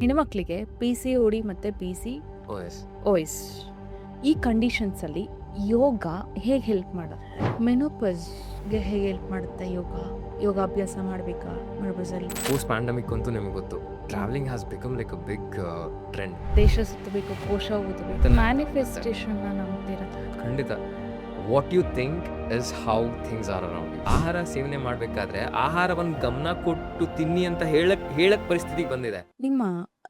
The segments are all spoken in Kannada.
ಹೆಣ್ಮಕ್ಳಿಗೆ PCOD ಮತ್ತು OS. PCOS ಈ ಕಂಡೀಷನ್ಸಲ್ಲಿ ಯೋಗ ಹೇಗೆ ಹೆಲ್ಪ್ ಮಾಡುತ್ತೆ? ಮೆನೋಪಸ್ಗೆ ಹೇಗೆ ಹೆಲ್ಪ್ ಮಾಡುತ್ತೆ ಯೋಗಾಭ್ಯಾಸ ಮಾಡಬೇಕಾ ಮೆನೋಪಸಲ್ಲಿ? Post pandemic ಅಂತೂ ನಿಮಗೆ ಗೊತ್ತು, travelling has become like a big trend. ದೇಶ ಸುತ್ತಬೇಕು, ಕೋಶ ಓದಬೇಕು, ಮ್ಯಾನಿಫೆಸ್ಟೇಷನ್ನ ನಂಬ್ತೀರಾ? ಖಂಡಿತ. What you think is how things are around you. ಆಹಾರ ಸೇವನೆ ಮಾಡಬೇಕಾದ್ರೆ ಆಹಾರವನ್ನು ಗಮನ ಕೊಟ್ಟು ತಿನ್ನಿ ಅಂತ ಹೇಳಕ್ ಪರಿಸ್ಥಿತಿಗೆ ಬಂದಿದೆ.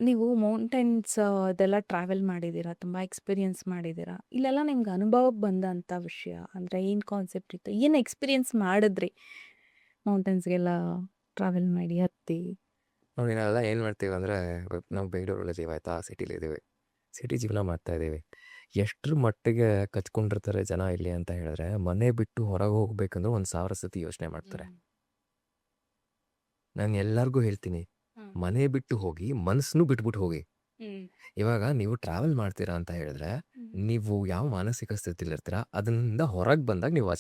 ನೀವು ಮೌಂಟೇನ್ಸ್ ಅದೆಲ್ಲ ಟ್ರಾವೆಲ್ ಮಾಡಿದ್ದೀರಾ, ತುಂಬ ಎಕ್ಸ್ಪೀರಿಯನ್ಸ್ ಮಾಡಿದ್ದೀರಾ. ಇಲ್ಲೆಲ್ಲ ನಿಮ್ಗೆ ಅನುಭವಕ್ಕೆ ಬಂದಂಥ ವಿಷಯ ಅಂದರೆ ಏನು ಕಾನ್ಸೆಪ್ಟ್ ಇತ್ತು, ಏನು ಎಕ್ಸ್ಪೀರಿಯನ್ಸ್ ಮಾಡಿದ್ರಿ ಮೌಂಟೇನ್ಸ್ಗೆಲ್ಲ ಟ್ರಾವೆಲ್ ಮಾಡಿ ಹತ್ತಿ? ನೋಡಿ, ನಾವೆಲ್ಲ ಏನು ಮಾಡ್ತೀವಿ ಅಂದರೆ, ನಾವು ಬೆಂಗಳೂರಲ್ಲಿದ್ದೀವಿ, ಆಯಿತಾ, ಸಿಟಿಲಿದ್ದೀವಿ, ಸಿಟಿ ಜೀವನ ಮಾಡ್ತಾ ಇದ್ದೀವಿ. ಎಷ್ಟರ ಮಟ್ಟಿಗೆ ಕಚ್ಕೊಂಡಿರ್ತಾರೆ ಜನ ಇಲ್ಲಿ ಅಂತ ಹೇಳಿದ್ರೆ, ಮನೆ ಬಿಟ್ಟು ಹೊರಗೆ ಹೋಗ್ಬೇಕಂದ್ರೆ 1,000 ಸತಿ ಯೋಚನೆ ಮಾಡ್ತಾರೆ. ನಾನು ಎಲ್ಲರಿಗೂ ಹೇಳ್ತೀನಿ, ಮನೆ ಬಿಟ್ಟು ಹೋಗಿ, ಮನಸ್ಸನ್ನು ಬಿಟ್ಬಿಟ್ಟು ಹೋಗಿ. ಇವಾಗ ನೀವು ಟ್ರಾವೆಲ್ ಮಾಡ್ತೀರಾ ಅಂತ ಹೇಳಿದ್ರೆ, ನೀವು ಯಾವ ಮಾನಸಿಕ ಸ್ಥಿತಿಲಿರ್ತೀರಾ ಅದರಿಂದ ಹೊರಗೆ ಬಂದಾಗ ನೀವು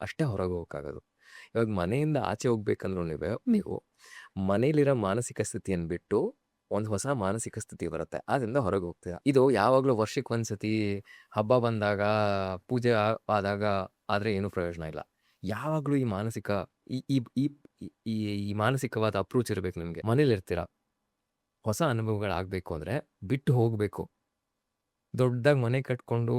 ಅಷ್ಟೇ ಹೊರಗೆ ಹೋಗೋಕ್ಕಾಗೋದು. ಇವಾಗ ಮನೆಯಿಂದ ಆಚೆ ಹೋಗ್ಬೇಕಂದ್ರೂ ನೀವು ಮನೇಲಿರೋ ಮಾನಸಿಕ ಸ್ಥಿತಿಯನ್ನು ಬಿಟ್ಟು ಒಂದು ಹೊಸ ಮಾನಸಿಕ ಸ್ಥಿತಿ ಬರುತ್ತೆ, ಅದರಿಂದ ಹೊರಗೆ ಹೋಗ್ತೀರಾ. ಇದು ಯಾವಾಗಲೂ ವರ್ಷಕ್ಕೆ ಒಂದ್ಸತಿ ಹಬ್ಬ ಬಂದಾಗ, ಪೂಜೆ ಆದಾಗ ಆದರೆ ಏನೂ ಪ್ರಯೋಜನ ಇಲ್ಲ. ಯಾವಾಗಲೂ ಈ ಮಾನಸಿಕ ಈ ಈ ಈ ಈ ಈ ಮಾನಸಿಕವಾದ ಅಪ್ರೋಚ್ ಇರಬೇಕು ನಿಮಗೆ. ಮನೇಲಿರ್ತೀರಾ, ಹೊಸ ಅನುಭವಗಳಾಗಬೇಕು ಅಂದರೆ ಬಿಟ್ಟು ಹೋಗಬೇಕು. ದೊಡ್ಡದಾಗಿ ಮನೆ ಕಟ್ಕೊಂಡು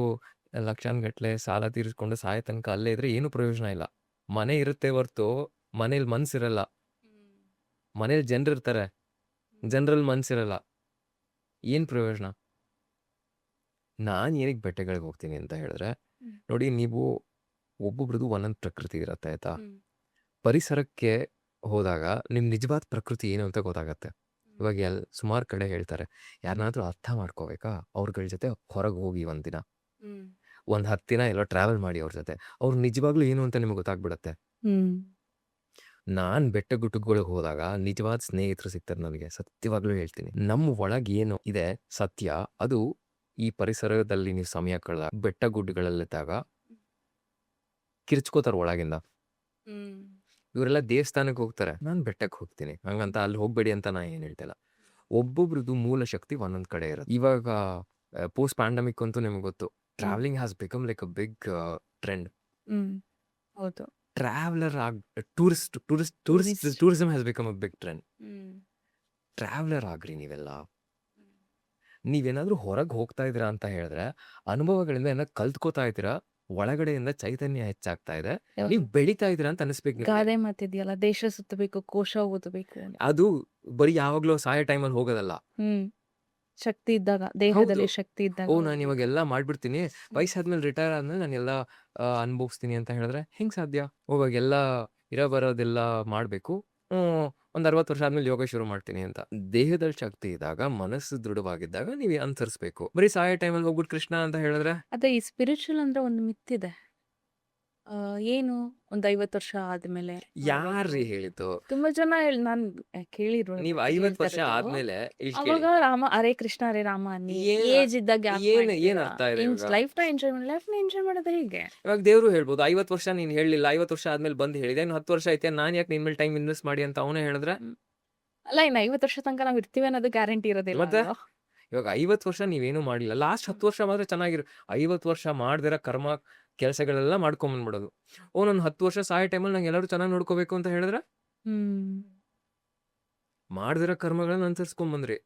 ಲಕ್ಷಾನುಗಟ್ಟಲೆ ಸಾಲ ತೀರಿಸ್ಕೊಂಡು ಸಾಯೋ ತನಕ ಅಲ್ಲೇ ಇದ್ರೆ ಏನೂ ಪ್ರಯೋಜನ ಇಲ್ಲ. ಮನೆ ಇರುತ್ತೆ ಹೊರ್ತು ಮನೇಲಿ ಮನಸ್ಸಿರಲ್ಲ. ಮನೇಲಿ ಜನರಿರ್ತಾರೆ, ಜನರಲ್ಲಿ ಮನಸ್ಸಿರಲ್ಲ. ಏನು ಪ್ರಯೋಜನ? ನಾನು ಏನಕ್ಕೆ ಬೆಟ್ಟಗಳಿಗೆ ಹೋಗ್ತೀನಿ ಅಂತ ಹೇಳಿದ್ರೆ, ನೋಡಿ, ನೀವು ಒಬ್ಬೊಬ್ರದ್ದು ಒಂದೊಂದು ಪ್ರಕೃತಿ ಇರುತ್ತೆ, ಆಯಿತಾ. ಪರಿಸರಕ್ಕೆ ಹೋದಾಗ ನಿಮ್ಮ ನಿಜವಾದ ಪ್ರಕೃತಿ ಏನು ಅಂತ ಗೊತ್ತಾಗತ್ತೆ. ಇವಾಗ ಸುಮಾರು ಕಡೆ ಹೇಳ್ತಾರೆ, ಯಾರನ್ನಾದ್ರೂ ಅರ್ಥ ಮಾಡ್ಕೋಬೇಕಾ, ಅವ್ರಗಳ ಜೊತೆ ಹೊರಗೆ ಹೋಗಿ ಒಂದಿನ, ಒಂದು 10 ದಿನ ಎಲ್ಲೋ ಟ್ರಾವೆಲ್ ಮಾಡಿ ಅವ್ರ ಜೊತೆ. ಅವ್ರು ನಿಜವಾಗ್ಲೂ ಏನು ಅಂತ ನಿಮಗೆ ಗೊತ್ತಾಗ್ಬಿಡತ್ತೆ. ನಾನು ಬೆಟ್ಟ ಗುಡ್ಡಗಳಿಗೆ ಹೋದಾಗ ನಿಜವಾದ ಸ್ನೇಹಿತರು ಸಿಗ್ತಾರೆ ನನಗೆ, ಸತ್ಯವಾಗ್ಲೂ ಹೇಳ್ತೀನಿ. ನಮ್ಮ ಒಳಗೆ ಏನು ಇದೆ ಸತ್ಯ, ಅದು ಈ ಪರಿಸರದಲ್ಲಿ ನೀವು ಸಮಯ ಕಳೆದಾಗ, ಬೆಟ್ಟ ಗುಡ್ಡಗಳಲ್ಲಿದ್ದಾಗ ಕಿರ್ಚ್ಕೋತಾರೆ ಒಳಗಿಂದ. ಇವರೆಲ್ಲ ದೇವಸ್ಥಾನಕ್ಕೆ ಹೋಗ್ತಾರೆ, ನಾನು ಬೆಟ್ಟಕ್ಕೆ ಹೋಗ್ತೀನಿ, ಹಂಗಂತ ಅಲ್ಲಿ ಹೋಗ್ಬೇಡಿ ಅಂತ ನಾನು ಏನು ಹೇಳ್ತಿಲ್ಲ. ಒಬ್ಬೊಬ್ರದ್ದು ಮೂಲ ಶಕ್ತಿ ಒಂದೊಂದು ಕಡೆ ಇರುತ್ತೆ. ಇವಾಗ ಪೋಸ್ಟ್ ಪ್ಯಾಂಡಮಿಕ್ ಅಂತೂ ನಿಮ್ಗೆ ಗೊತ್ತು, travelling has become like a big trend. ಹೌದು. Tourism has become a big trend. Traveller ಆಗ್ರಿ ನೀವೆಲ್ಲ. ನೀವೇನಾದ್ರೂ ಹೊರಗೆ ಹೋಗ್ತಾ ಇದ್ದೀರಾ ಅಂತ ಹೇಳಿದ್ರೆ, ಅನುಭವಗಳಿಂದ ಏನಾದ್ರು ಕಲ್ತ್ಕೋತಾ ಇದ್ದೀರಾ, ಒಳಗಡೆಯಿಂದ ಚೈತನ್ಯ ಹೆಚ್ಚಾಗ್ತಾ ಇದೆ, ನೀವು ಬೆಳಿತಾ ಇದ್ದೀರಾ ಅಂತ ಅನಿಸ್ಬೇಕು ನಿಮ್ಗೆ. ಗಾದೆ ಮಾತಿದೆಯಲ್ಲ, ದೇಶ ಸುತ್ತಬೇಕು, ಕೋಶ ಓದಬೇಕು. ಅದು ಬರೀ ಯಾವಾಗ್ಲೂ ಸಾಯೋ ಟೈಮಲ್ಲಿ ಹೋಗೋದಲ್ಲ. ಶಕ್ತಿ ಇದ್ದಾಗ, ದೇಹದಲ್ಲಿ ಶಕ್ತಿ ಇದ್ದಾಗ. ನಾನು ಇವಾಗೆಲ್ಲ ಮಾಡ್ಬಿಡ್ತೀನಿ, ವಯಸ್ಸಾದ್ಮೇಲೆ ರಿಟೈರ್ ಆದ್ಮೇಲೆ ನಾನು ಎಲ್ಲ ಅನುಭವಿಸ್ತೀನಿ ಅಂತ ಹೇಳಿದ್ರೆ ಹೆಂಗ್ ಸಾಧ್ಯ? ಇವಾಗೆಲ್ಲ ಇರೋ ಬರೋದೆಲ್ಲ ಮಾಡಬೇಕು, ಒಂದು 60 ವರ್ಷ ಆದ್ಮೇಲೆ ಯೋಗ ಶುರು ಮಾಡ್ತೀನಿ ಅಂತ. ದೇಹದಲ್ಲಿ ಶಕ್ತಿ ಇದ್ದಾಗ, ಮನಸ್ಸು ದೃಢವಾಗಿದ್ದಾಗ ನೀವು ಅನುಸರಿಸ್ಬೇಕು. ಬರೀ ಸಾಯೋ ಟೈಮಲ್ಲಿ ಹೋಗ್ಬಿಟ್ಟು ಕೃಷ್ಣ ಅಂತ ಹೇಳಿದ್ರೆ. ಅದೇ ಈ ಸ್ಪಿರಿಚುವಲ್ ಅಂದ್ರೆ ಒಂದು ಮಿತ್ತಿದೆ. ಏನು ಒಂದು 50 ವರ್ಷ ಆದ್ಮೇಲೆ ಯಾರ್ರೀ ಹೇಳಿದ್ದು? ತುಂಬಾ ಜನ ನಾನು ಕೇಳಿರೋ. ನೀವು 50 ವರ್ಷ ಆದ್ಮೇಲೆ ಅವಾಗ ರಾಮ, ಹರೇ ಕೃಷ್ಣ ಹರೇ ರಾಮ ಅನ್ನಿ, ಏಜ್ ಇದ್ದಾಗ ಏನ್ ಅರ್ಥ ಇದೆ? ಲೈಫ್ ಎಂಜಾಯ್ ಮಾಡೋದು ಹೇಗೆ? ಇವಾಗ ದೇವ್ರು ಹೇಳ್ಬೋದು, 50 ವರ್ಷ ನೀನ್ ಹೇಳಿಲ್ಲ, 50 ವರ್ಷ ಆದ್ಮೇಲೆ ಬಂದು ಹೇಳಿದೆ, ಇನ್ನು 10 ವರ್ಷ ಐತೆ, ನಾನು ಯಾಕೆ ನಿನ್ ಮೇಲೆ ಟೈಮ್ ಇನ್ವೆಸ್ಟ್ ಮಾಡಿ ಅಂತ ಅವನೇ ಹೇಳಿದ್ರೆ. ಅಲ್ಲ, ಇನ್ನು 50 ವರ್ಷ ತನಕ ನಾವು ಇರ್ತೀವಿ ಅನ್ನೋದು ಗ್ಯಾರಂಟಿ ಇರೋದಿಲ್ಲ. ಮತ್ತೆ ಇವಾಗ 50 ವರ್ಷ ನೀವೇನು ಮಾಡಿಲ್ಲ, ಲಾಸ್ಟ್ 10 ವರ್ಷ ಮಾತ್ರ ಚೆನ್ನಾಗಿರು. 50 ವರ್ಷ ಮಾಡ್ದಿರ ಕರ್ಮ ಕೆಲಸಗಳೆಲ್ಲ ಮಾಡ್ಕೊಂಬಂದ್ಬಿಡೋದು. ನಾನು 10 ವರ್ಷ ಸಾಯೋ ಟೈಮಲ್ಲಿ ನಂಗೆ ಎಲ್ಲರೂ ಚೆನ್ನಾಗಿ ನೋಡ್ಕೋಬೇಕು ಅಂತ ಹೇಳಿದ್ರೆ, ಮಾಡ್ದಿರೋ ಕರ್ಮಗಳನ್ನ ಅನುಸರಿಸ್ಕೊಂಬಂದ್ರಿ.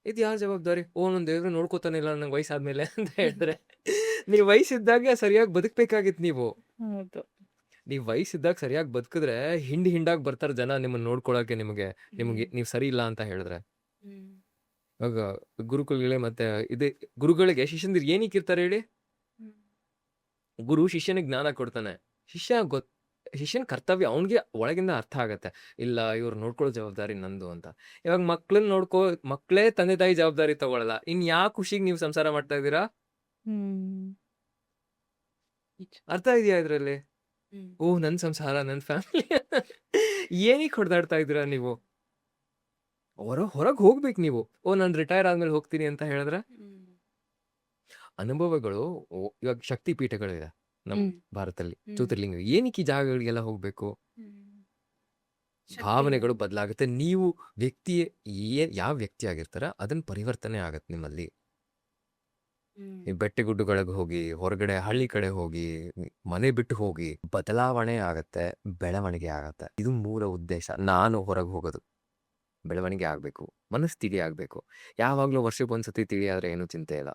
ಇದು ಯಾರ ಜವಾಬ್ದಾರಿ? ನನ್ನ ದೇವ್ರು ನೋಡ್ಕೋತಾನೆ ಇಲ್ಲ ನಂಗೆ ವಯಸ್ಸಾದ್ಮೇಲೆ ಅಂತ ಹೇಳಿದ್ರೆ, ನೀವು ವಯಸ್ಸಿದ್ದಾಗ ಸರಿಯಾಗಿ ಬದುಕಬೇಕಾಗಿತ್ತು. ಹೌದು, ನೀವು ವಯಸ್ಸಿದ್ದಾಗ ಸರಿಯಾಗಿ ಬದುಕಿದ್ರೆ ಹಿಂಡಾಗಿ ಬರ್ತಾರೆ ಜನ ನಿಮ್ಮನ್ನ ನೋಡ್ಕೊಳಕ್ಕೆ. ನಿಮಗೆ ನೀವು ಸರಿ ಇಲ್ಲ ಅಂತ ಹೇಳಿದ್ರೆ. ಇವಾಗ ಗುರುಕುಲಗಳೇ ಮತ್ತೆ ಇದೆ, ಗುರುಗಳಿಗೆ ಶಿಷ್ಯಂದಿರು ಏನಕ್ಕೆ ಇರ್ತಾರೆ ಹೇಳಿ? ಗುರು ಶಿಷ್ಯನಿಗೆ ಜ್ಞಾನ ಕೊಡ್ತಾನೆ, ಶಿಷ್ಯನ ಕರ್ತವ್ಯ ಅವನಿಗೆ ಒಳಗಿಂದ ಅರ್ಥ ಆಗತ್ತೆ, ಇಲ್ಲ ಇವ್ರು ನೋಡ್ಕೊಳ್ಳೋ ಜವಾಬ್ದಾರಿ ನಂದು ಅಂತ. ಇವಾಗ ಮಕ್ಕಳೇ ತಂದೆ ತಾಯಿ ಜವಾಬ್ದಾರಿ ತಗೊಳಲ್ಲ, ಇನ್ ಯಾವ ಖುಷಿಗೆ ನೀವು ಸಂಸಾರ ಮಾಡ್ತಾ ಇದ್ದೀರಾ? ಅರ್ಥ ಇದೆಯಾ ಇದ್ರಲ್ಲಿ? ನನ್ ಸಂಸಾರ, ನನ್ ಫ್ಯಾಮಿಲಿ ಏನಕ್ಕೆ ಹೊಡೆದಾಡ್ತಾ ಇದ್ದೀರಾ ನೀವು? ಹೊರಗೆ ಹೋಗ್ಬೇಕು ನೀವು. ನಾನು ರಿಟೈರ್ ಆದ್ಮೇಲೆ ಹೋಗ್ತೀನಿ ಅಂತ ಹೇಳಿದ್ರೆ. ಅನುಭವಗಳು, ಇವಾಗ ಶಕ್ತಿ ಪೀಠಗಳಿದೆ ನಮ್ಮ ಭಾರತದಲ್ಲಿ, ಜ್ಯೋತಿರ್ಲಿಂಗ. ಏನಕ್ಕೆ ಈ ಜಾಗಗಳಿಗೆಲ್ಲ ಹೋಗ್ಬೇಕು? ಭಾವನೆಗಳು ಬದಲಾಗುತ್ತೆ. ನೀವು ವ್ಯಕ್ತಿ ಯಾವ ವ್ಯಕ್ತಿ ಆಗಿರ್ತಾರ ಅದನ್ನ ಪರಿವರ್ತನೆ ಆಗತ್ತೆ ನಿಮ್ಮಲ್ಲಿ. ಈ ಬೆಟ್ಟಗುಡ್ಡಗಳಿಗೆ ಹೋಗಿ, ಹೊರಗಡೆ ಹಳ್ಳಿ ಕಡೆ ಹೋಗಿ, ಮನೆ ಬಿಟ್ಟು ಹೋಗಿ, ಬದಲಾವಣೆ ಆಗತ್ತೆ, ಬೆಳವಣಿಗೆ ಆಗತ್ತೆ. ಇದು ಮೂಲ ಉದ್ದೇಶ. ನಾನು ಹೊರಗೆ ಹೋಗೋದು ಬೆಳವಣಿಗೆ ಆಗ್ಬೇಕು, ಮನಸ್ಸು ತಿಳಿ ಆಗ್ಬೇಕು. ಯಾವಾಗ್ಲೂ ವರ್ಷಕ್ಕೊಂದ್ಸತಿ ತಿಳಿ ಆದ್ರೆ ಏನು ಚಿಂತೆ ಇಲ್ಲ.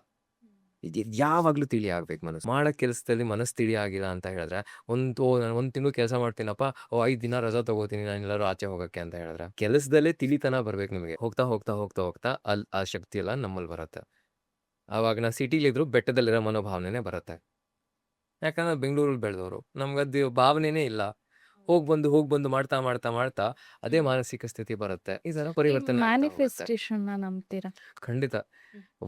ಯಾವಾಗ್ಲೂ ತಿಳಿ ಆಗ್ಬೇಕು ಮನಸ್ಸು. ಮಾಡೋ ಕೆಲಸದಲ್ಲಿ ಮನಸ್ಸು ತಿಳಿ ಆಗಿಲ್ಲ ಅಂತ ಹೇಳಿದ್ರೆ ಒಂದು ತಿಂಗಳು ಕೆಲಸ ಮಾಡ್ತೀನಪ್ಪ, 5 ದಿನ ರಜಾ ತಗೋತೀನಿ ನಾನು ಎಲ್ಲರೂ ಆಚೆ ಹೋಗಕ್ಕೆ ಅಂತ ಹೇಳಿದ್ರೆ, ಕೆಲಸದಲ್ಲೇ ತಿಳಿತನ ಬರ್ಬೇಕು ನಿಮಗೆ. ಹೋಗ್ತಾ ಹೋಗ್ತಾ ಹೋಗ್ತಾ ಹೋಗ್ತಾ ಆ ಶಕ್ತಿ ಎಲ್ಲ ನಮ್ಮಲ್ಲಿ ಬರುತ್ತೆ. ಆವಾಗ ನಾ ಸಿಟಿಲಿದ್ರು ಬೆಟ್ಟದಲ್ಲಿರೋ ಮನೋಭಾವನೆನೇ ಬರುತ್ತೆ. ಯಾಕಂದ್ರೆ ಬೆಂಗಳೂರಲ್ಲಿ ಬೆಳೆದವರು, ನಮ್ಗದು ಭಾವನೆನೇ ಇಲ್ಲ. ಹೋಗ್ ಬಂದು ಮಾಡ್ತಾ ಮಾಡ್ತಾ ಮಾಡ್ತಾ ಅದೇ ಮಾನಸಿಕ ಸ್ಥಿತಿ ಬರುತ್ತೆ. ಈ ತರ ಪರಿವರ್ತನೆ ಆಗ್ತಾ ಹೋಗುತ್ತೆ. ಮ್ಯಾನಿಫೆಸ್ಟೇಷನ್ ನಂಬ್ತೀರಾ? ಖಂಡಿತ.